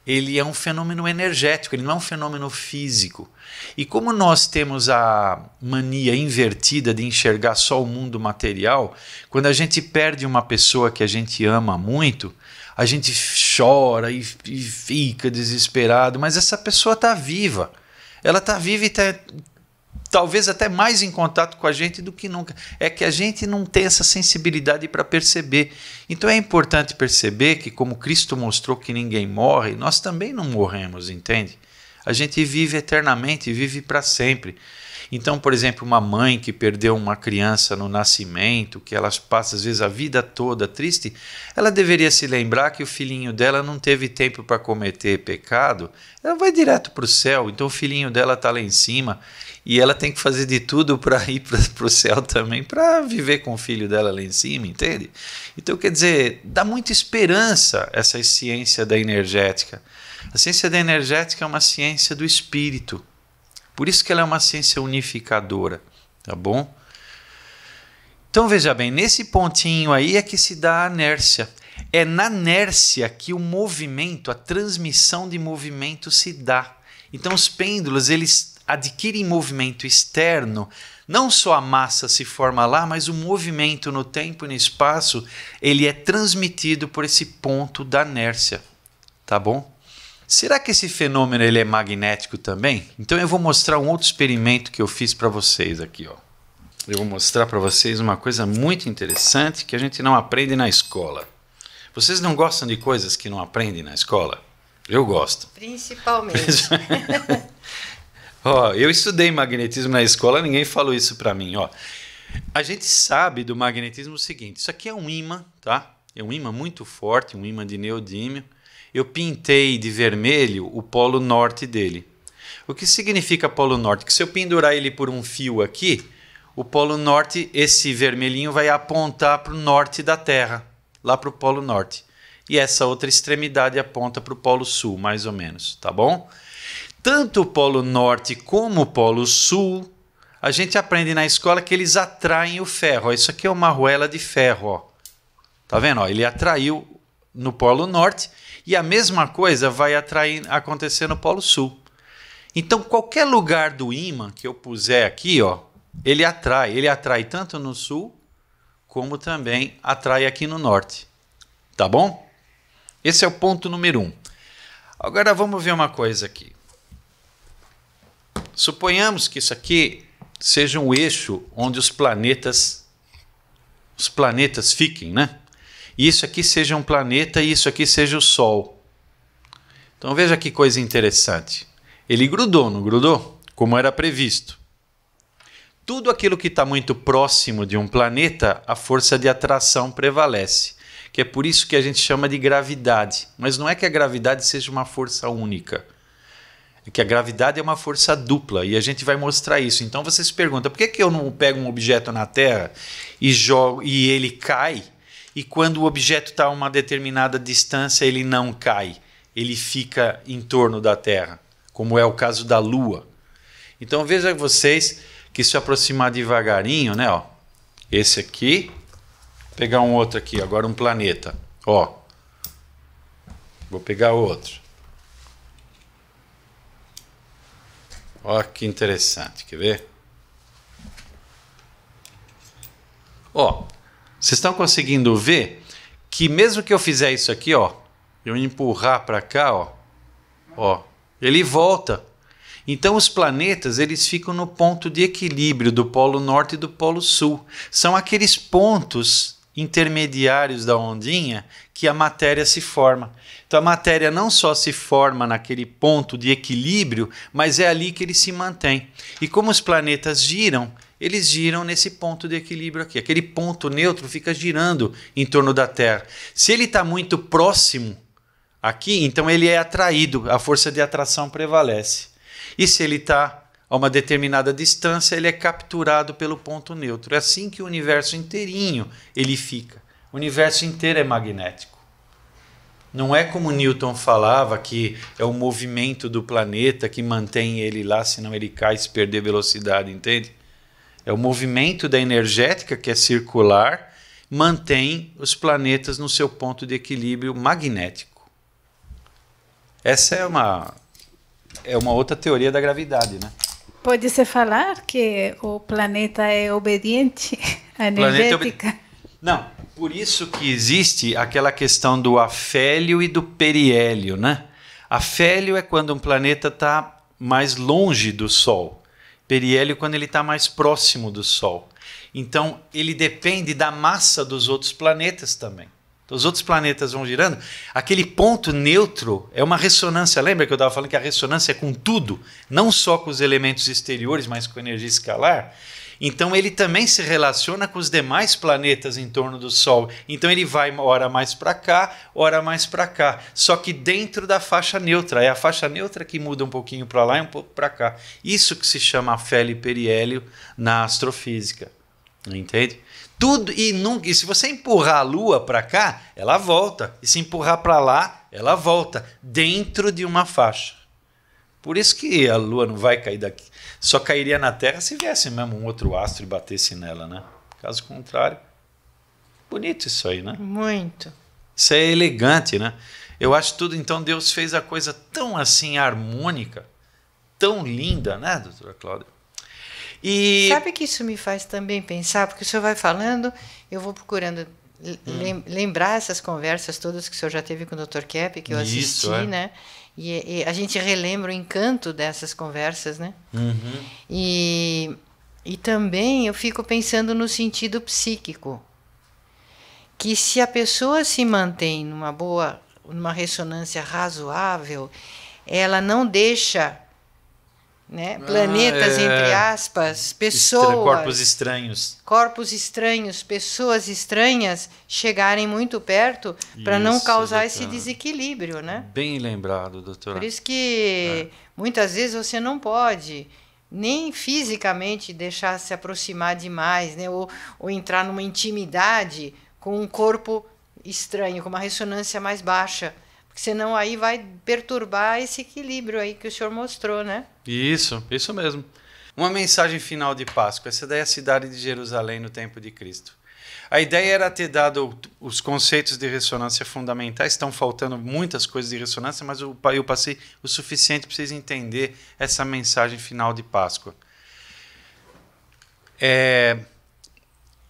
ele é um fenômeno energético, ele não é um fenômeno físico. E como nós temos a mania invertida de enxergar só o mundo material, quando a gente perde uma pessoa que a gente ama muito, a gente chora e fica desesperado, mas essa pessoa está viva. Ela está viva e está talvez até mais em contato com a gente do que nunca. É que a gente não tem essa sensibilidade para perceber. Então é importante perceber que, como Cristo mostrou que ninguém morre, nós também não morremos, entende? A gente vive eternamente, vive para sempre. Então, por exemplo, uma mãe que perdeu uma criança no nascimento, que ela passa às vezes a vida toda triste, ela deveria se lembrar que o filhinho dela não teve tempo para cometer pecado, ela vai direto para o céu, então o filhinho dela está lá em cima e ela tem que fazer de tudo para ir para o céu também, para viver com o filho dela lá em cima, entende? Então, quer dizer, dá muita esperança essa ciência da energética. A ciência da energética é uma ciência do espírito. Por isso que ela é uma ciência unificadora, tá bom? Então veja bem, nesse pontinho aí é que se dá a inércia. É na inércia que o movimento, a transmissão de movimento se dá. Então os pêndulos, eles adquirem movimento externo, não só a massa se forma lá, mas o movimento no tempo e no espaço, ele é transmitido por esse ponto da inércia, tá bom? Será que esse fenômeno ele é magnético também? Então eu vou mostrar um outro experimento que eu fiz para vocês aqui, ó. Eu vou mostrar para vocês uma coisa muito interessante que a gente não aprende na escola. Vocês não gostam de coisas que não aprendem na escola? Eu gosto. Principalmente. Ó, eu estudei magnetismo na escola, ninguém falou isso para mim, ó. A gente sabe do magnetismo o seguinte, isso aqui é um ímã, tá? É um ímã muito forte, um ímã de neodímio. Eu pintei de vermelho o polo norte dele. O que significa polo norte? Que se eu pendurar ele por um fio aqui, o polo norte, esse vermelhinho vai apontar para o norte da Terra, lá para o polo norte. E essa outra extremidade aponta para o polo sul, mais ou menos, tá bom? Tanto o polo norte como o polo sul A gente aprende na escola que eles atraem o ferro. Ó, isso aqui é uma arruela de ferro. Ó. Tá vendo? Ó, ele atraiu no Polo Norte e a mesma coisa vai acontecer no Polo Sul. Então, qualquer lugar do ímã que eu puser aqui, ó, ele atrai. Ele atrai tanto no Sul como também atrai aqui no Norte. Tá bom? Esse é o ponto número 1. Agora vamos ver uma coisa aqui. Suponhamos que isso aqui seja um eixo onde os planetas fiquem, né? E isso aqui seja um planeta e isso aqui seja o Sol. Então veja que coisa interessante. Ele grudou, não grudou? Como era previsto. Tudo aquilo que está muito próximo de um planeta, a força de atração prevalece. Que é por isso que a gente chama de gravidade. Mas não é que a gravidade seja uma força única. É que a gravidade é uma força dupla e a gente vai mostrar isso. Então você se pergunta, por que eu não pego um objeto na Terra e jogo e ele cai, e quando o objeto está a uma determinada distância ele não cai, ele fica em torno da Terra, como é o caso da Lua. Então veja vocês que se aproximar devagarinho, né, ó, esse aqui, vou pegar um outro aqui, agora um planeta, ó, vou pegar outro. Olha que interessante, quer ver? Ó, vocês estão conseguindo ver que mesmo que eu fizer isso aqui, ó, eu empurrar para cá, ó, ele volta. Então os planetas, eles ficam no ponto de equilíbrio do Polo Norte e do Polo Sul. São aqueles pontos intermediários da ondinha que a matéria se forma. Então a matéria não só se forma naquele ponto de equilíbrio, mas é ali que ele se mantém. E como os planetas giram, eles giram nesse ponto de equilíbrio aqui. Aquele ponto neutro fica girando em torno da Terra. Se ele está muito próximo aqui, então ele é atraído, a força de atração prevalece. E se ele está a uma determinada distância, ele é capturado pelo ponto neutro. É assim que o universo inteirinho ele fica. O universo inteiro é magnético. Não é como Newton falava, que é o movimento do planeta que mantém ele lá, senão ele cai se perder velocidade, entende? É o movimento da energética, que é circular, mantém os planetas no seu ponto de equilíbrio magnético. Essa é uma outra teoria da gravidade, né? Pode-se falar que o planeta é obediente à energética? Não, por isso que existe aquela questão do afélio e do periélio, né? Afélio é quando um planeta está mais longe do Sol. Periélio quando ele está mais próximo do Sol. Então, ele depende da massa dos outros planetas também. Então, os outros planetas vão girando. Aquele ponto neutro é uma ressonância. Lembra que eu estava falando que a ressonância é com tudo? Não só com os elementos exteriores, mas com energia escalar. Então, ele também se relaciona com os demais planetas em torno do Sol. Então, ele vai ora mais para cá, ora mais para cá. Só que dentro da faixa neutra. É a faixa neutra que muda um pouquinho para lá e um pouco para cá. Isso que se chama afélio e periélio na astrofísica. Entende? Tudo, e se você empurrar a Lua para cá, ela volta. E se empurrar para lá, ela volta. Dentro de uma faixa. Por isso que a Lua não vai cair daqui. Só cairia na Terra se viesse mesmo um outro astro e batesse nela, né? Caso contrário. Bonito isso aí, né? Muito. Isso é elegante, né? Eu acho tudo. Então Deus fez a coisa tão assim harmônica, tão linda, né, doutora Cláudia? E sabe que isso me faz também pensar, porque o senhor vai falando, eu vou procurando lembrar essas conversas todas que o senhor já teve com o Dr. Kepp, que eu assisti, né? E a gente relembra o encanto dessas conversas, né? Uhum. E também eu fico pensando no sentido psíquico, que se a pessoa se mantém numa ressonância razoável, ela não deixa, né, planetas, entre aspas, pessoas, corpos estranhos, pessoas estranhas chegarem muito perto para não causar esse desequilíbrio, né? Bem lembrado, doutora. Por isso que muitas vezes você não pode nem fisicamente deixar se aproximar demais, né, ou entrar numa intimidade com um corpo estranho, com uma ressonância mais baixa. Porque senão aí vai perturbar esse equilíbrio aí que o senhor mostrou, né? Isso mesmo. Uma mensagem final de Páscoa. Essa daí é a cidade de Jerusalém no tempo de Cristo. A ideia era ter dado os conceitos de ressonância fundamentais. Estão faltando muitas coisas de ressonância, mas eu passei o suficiente para vocês entenderem essa mensagem final de Páscoa.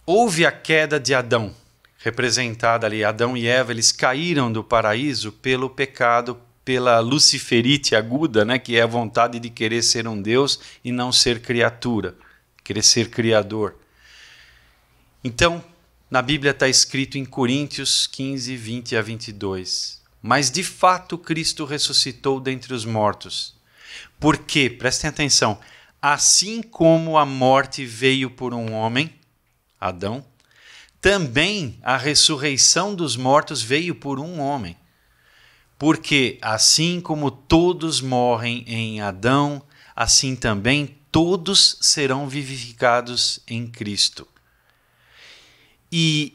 Houve a queda de Adão, representada ali. Adão e Eva, eles caíram do paraíso pelo pecado, pela luciferite aguda, né, que é a vontade de querer ser um Deus e não ser criatura, querer ser criador. Então, na Bíblia está escrito em Coríntios 15, 20 a 22. Mas de fato Cristo ressuscitou dentre os mortos. Por quê? Prestem atenção. Assim como a morte veio por um homem, Adão, também a ressurreição dos mortos veio por um homem. Porque assim como todos morrem em Adão, assim também todos serão vivificados em Cristo. E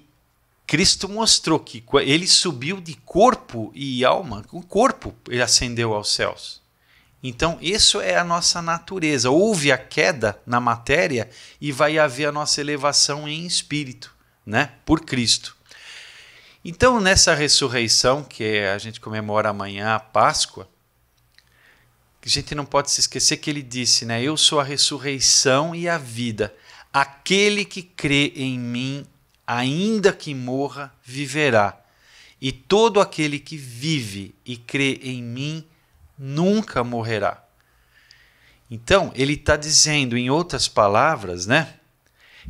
Cristo mostrou que ele subiu de corpo e alma, com o corpo ele ascendeu aos céus. Então, isso é a nossa natureza. Houve a queda na matéria e vai haver a nossa elevação em espírito, né? Por Cristo. Então, nessa ressurreição, que a gente comemora amanhã, a Páscoa, a gente não pode se esquecer que ele disse, né? Eu sou a ressurreição e a vida. Aquele que crê em mim, ainda que morra, viverá. E todo aquele que vive e crê em mim, nunca morrerá. Então, ele está dizendo, em outras palavras, né,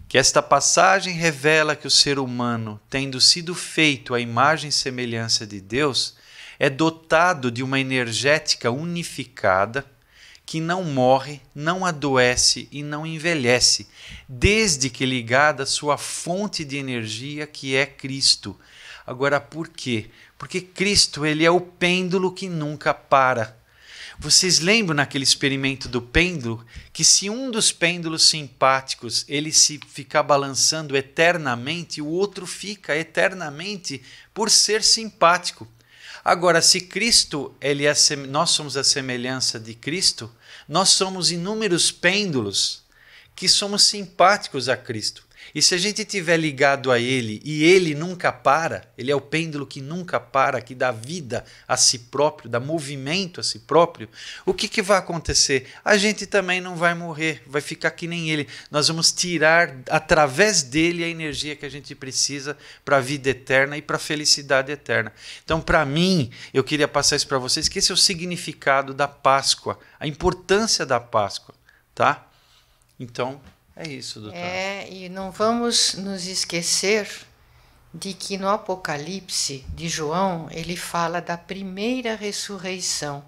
que esta passagem revela que o ser humano, tendo sido feito à imagem e semelhança de Deus, é dotado de uma energética unificada que não morre, não adoece e não envelhece, desde que ligada à sua fonte de energia, que é Cristo. Agora, por quê? Porque Cristo, ele é o pêndulo que nunca para. Vocês lembram naquele experimento do pêndulo, que se um dos pêndulos simpáticos ele se ficar balançando eternamente, o outro fica eternamente por ser simpático. Agora, se Cristo, nós somos a semelhança de Cristo, nós somos inúmeros pêndulos que somos simpáticos a Cristo. E se a gente estiver ligado a Ele e Ele nunca para, Ele é o pêndulo que nunca para, que dá vida a si próprio, dá movimento a si próprio, o que vai acontecer? A gente também não vai morrer, vai ficar que nem Ele. Nós vamos tirar através dele a energia que a gente precisa para a vida eterna e para a felicidade eterna. Então, para mim, eu queria passar isso para vocês, que esse é o significado da Páscoa, a importância da Páscoa, tá? Então, é isso, doutor. E não vamos nos esquecer de que no Apocalipse de João, ele fala da primeira ressurreição.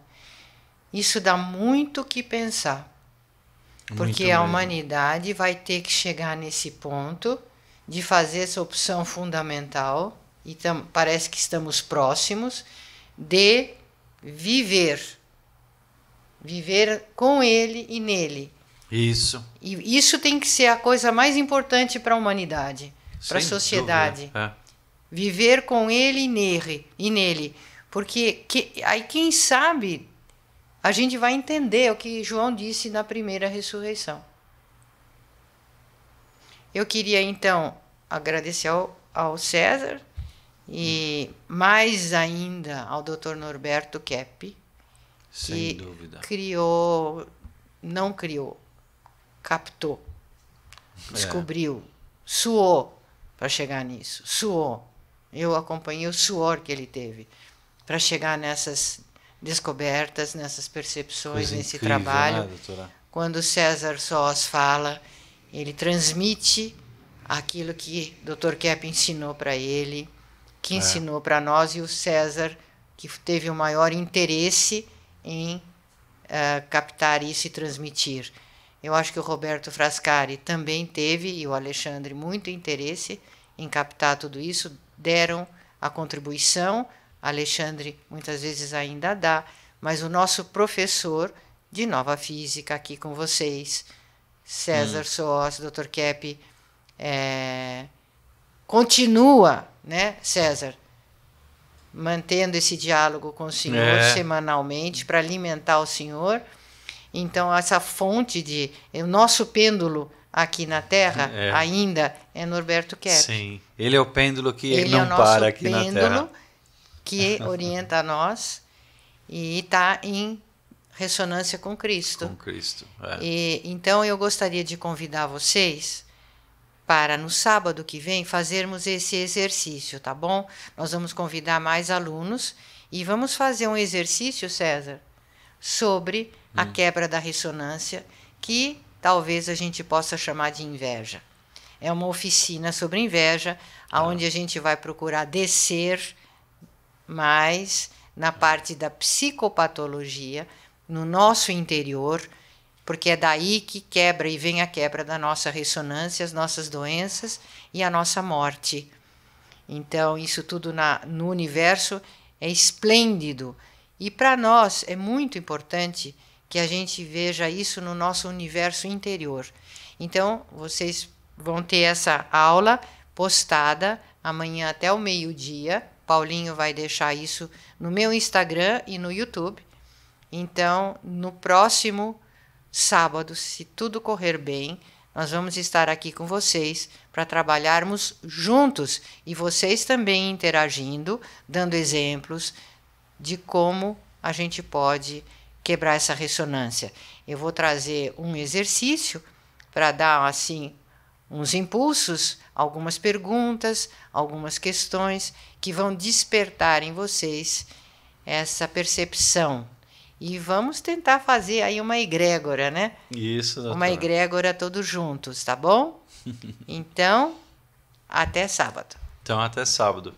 Isso dá muito o que pensar, porque a humanidade vai ter que chegar nesse ponto de fazer essa opção fundamental, e parece que estamos próximos, de viver com ele e nele. Isso. E isso tem que ser a coisa mais importante para a humanidade, para a sociedade. Viver com ele e nele. Porque aí, quem sabe, a gente vai entender o que João disse na primeira ressurreição. Eu queria, então, agradecer ao César e mais ainda ao Dr. Norberto Keppe, que captou, descobriu, suou para chegar nisso, suou. Eu acompanhei o suor que ele teve para chegar nessas descobertas, nessas percepções, nesse trabalho. Né, quando o César Sós fala, ele transmite aquilo que o Dr. Keppe ensinou para ele, que ensinou para nós, e o César, que teve o maior interesse em captar isso e transmitir. Eu acho que o Roberto Frascari também teve, e o Alexandre, muito interesse em captar tudo isso, deram a contribuição. Alexandre muitas vezes ainda dá, mas o nosso professor de Nova Física aqui com vocês, César Sós, Dr. Keppe, continua, né, César, mantendo esse diálogo com o senhor semanalmente para alimentar o senhor. Então, essa fonte o nosso pêndulo aqui na Terra ainda é Norberto Kepp. Sim, ele é o pêndulo que Ele não é o nosso para aqui na pêndulo Terra. que orienta a nós e está em ressonância com Cristo. Com Cristo. Então, eu gostaria de convidar vocês para, no sábado que vem, fazermos esse exercício, tá bom? Nós vamos convidar mais alunos e vamos fazer um exercício, César, sobre a quebra da ressonância, que talvez a gente possa chamar de inveja. É uma oficina sobre inveja, onde a gente vai procurar descer mais na parte da psicopatologia, no nosso interior, porque é daí que quebra e vem a quebra da nossa ressonância, as nossas doenças e a nossa morte. Então, isso tudo no universo é esplêndido. E para nós é muito importante que a gente veja isso no nosso universo interior. Então, vocês vão ter essa aula postada amanhã até o meio-dia. Paulinho vai deixar isso no meu Instagram e no YouTube. Então, no próximo sábado, se tudo correr bem, nós vamos estar aqui com vocês para trabalharmos juntos e vocês também interagindo, dando exemplos de como a gente pode quebrar essa ressonância. Eu vou trazer um exercício para dar assim uns impulsos, algumas perguntas, algumas questões que vão despertar em vocês essa percepção. E vamos tentar fazer aí uma egrégora, né? Isso, doutora. Uma egrégora todos juntos, tá bom? Então, até sábado. Então, até sábado.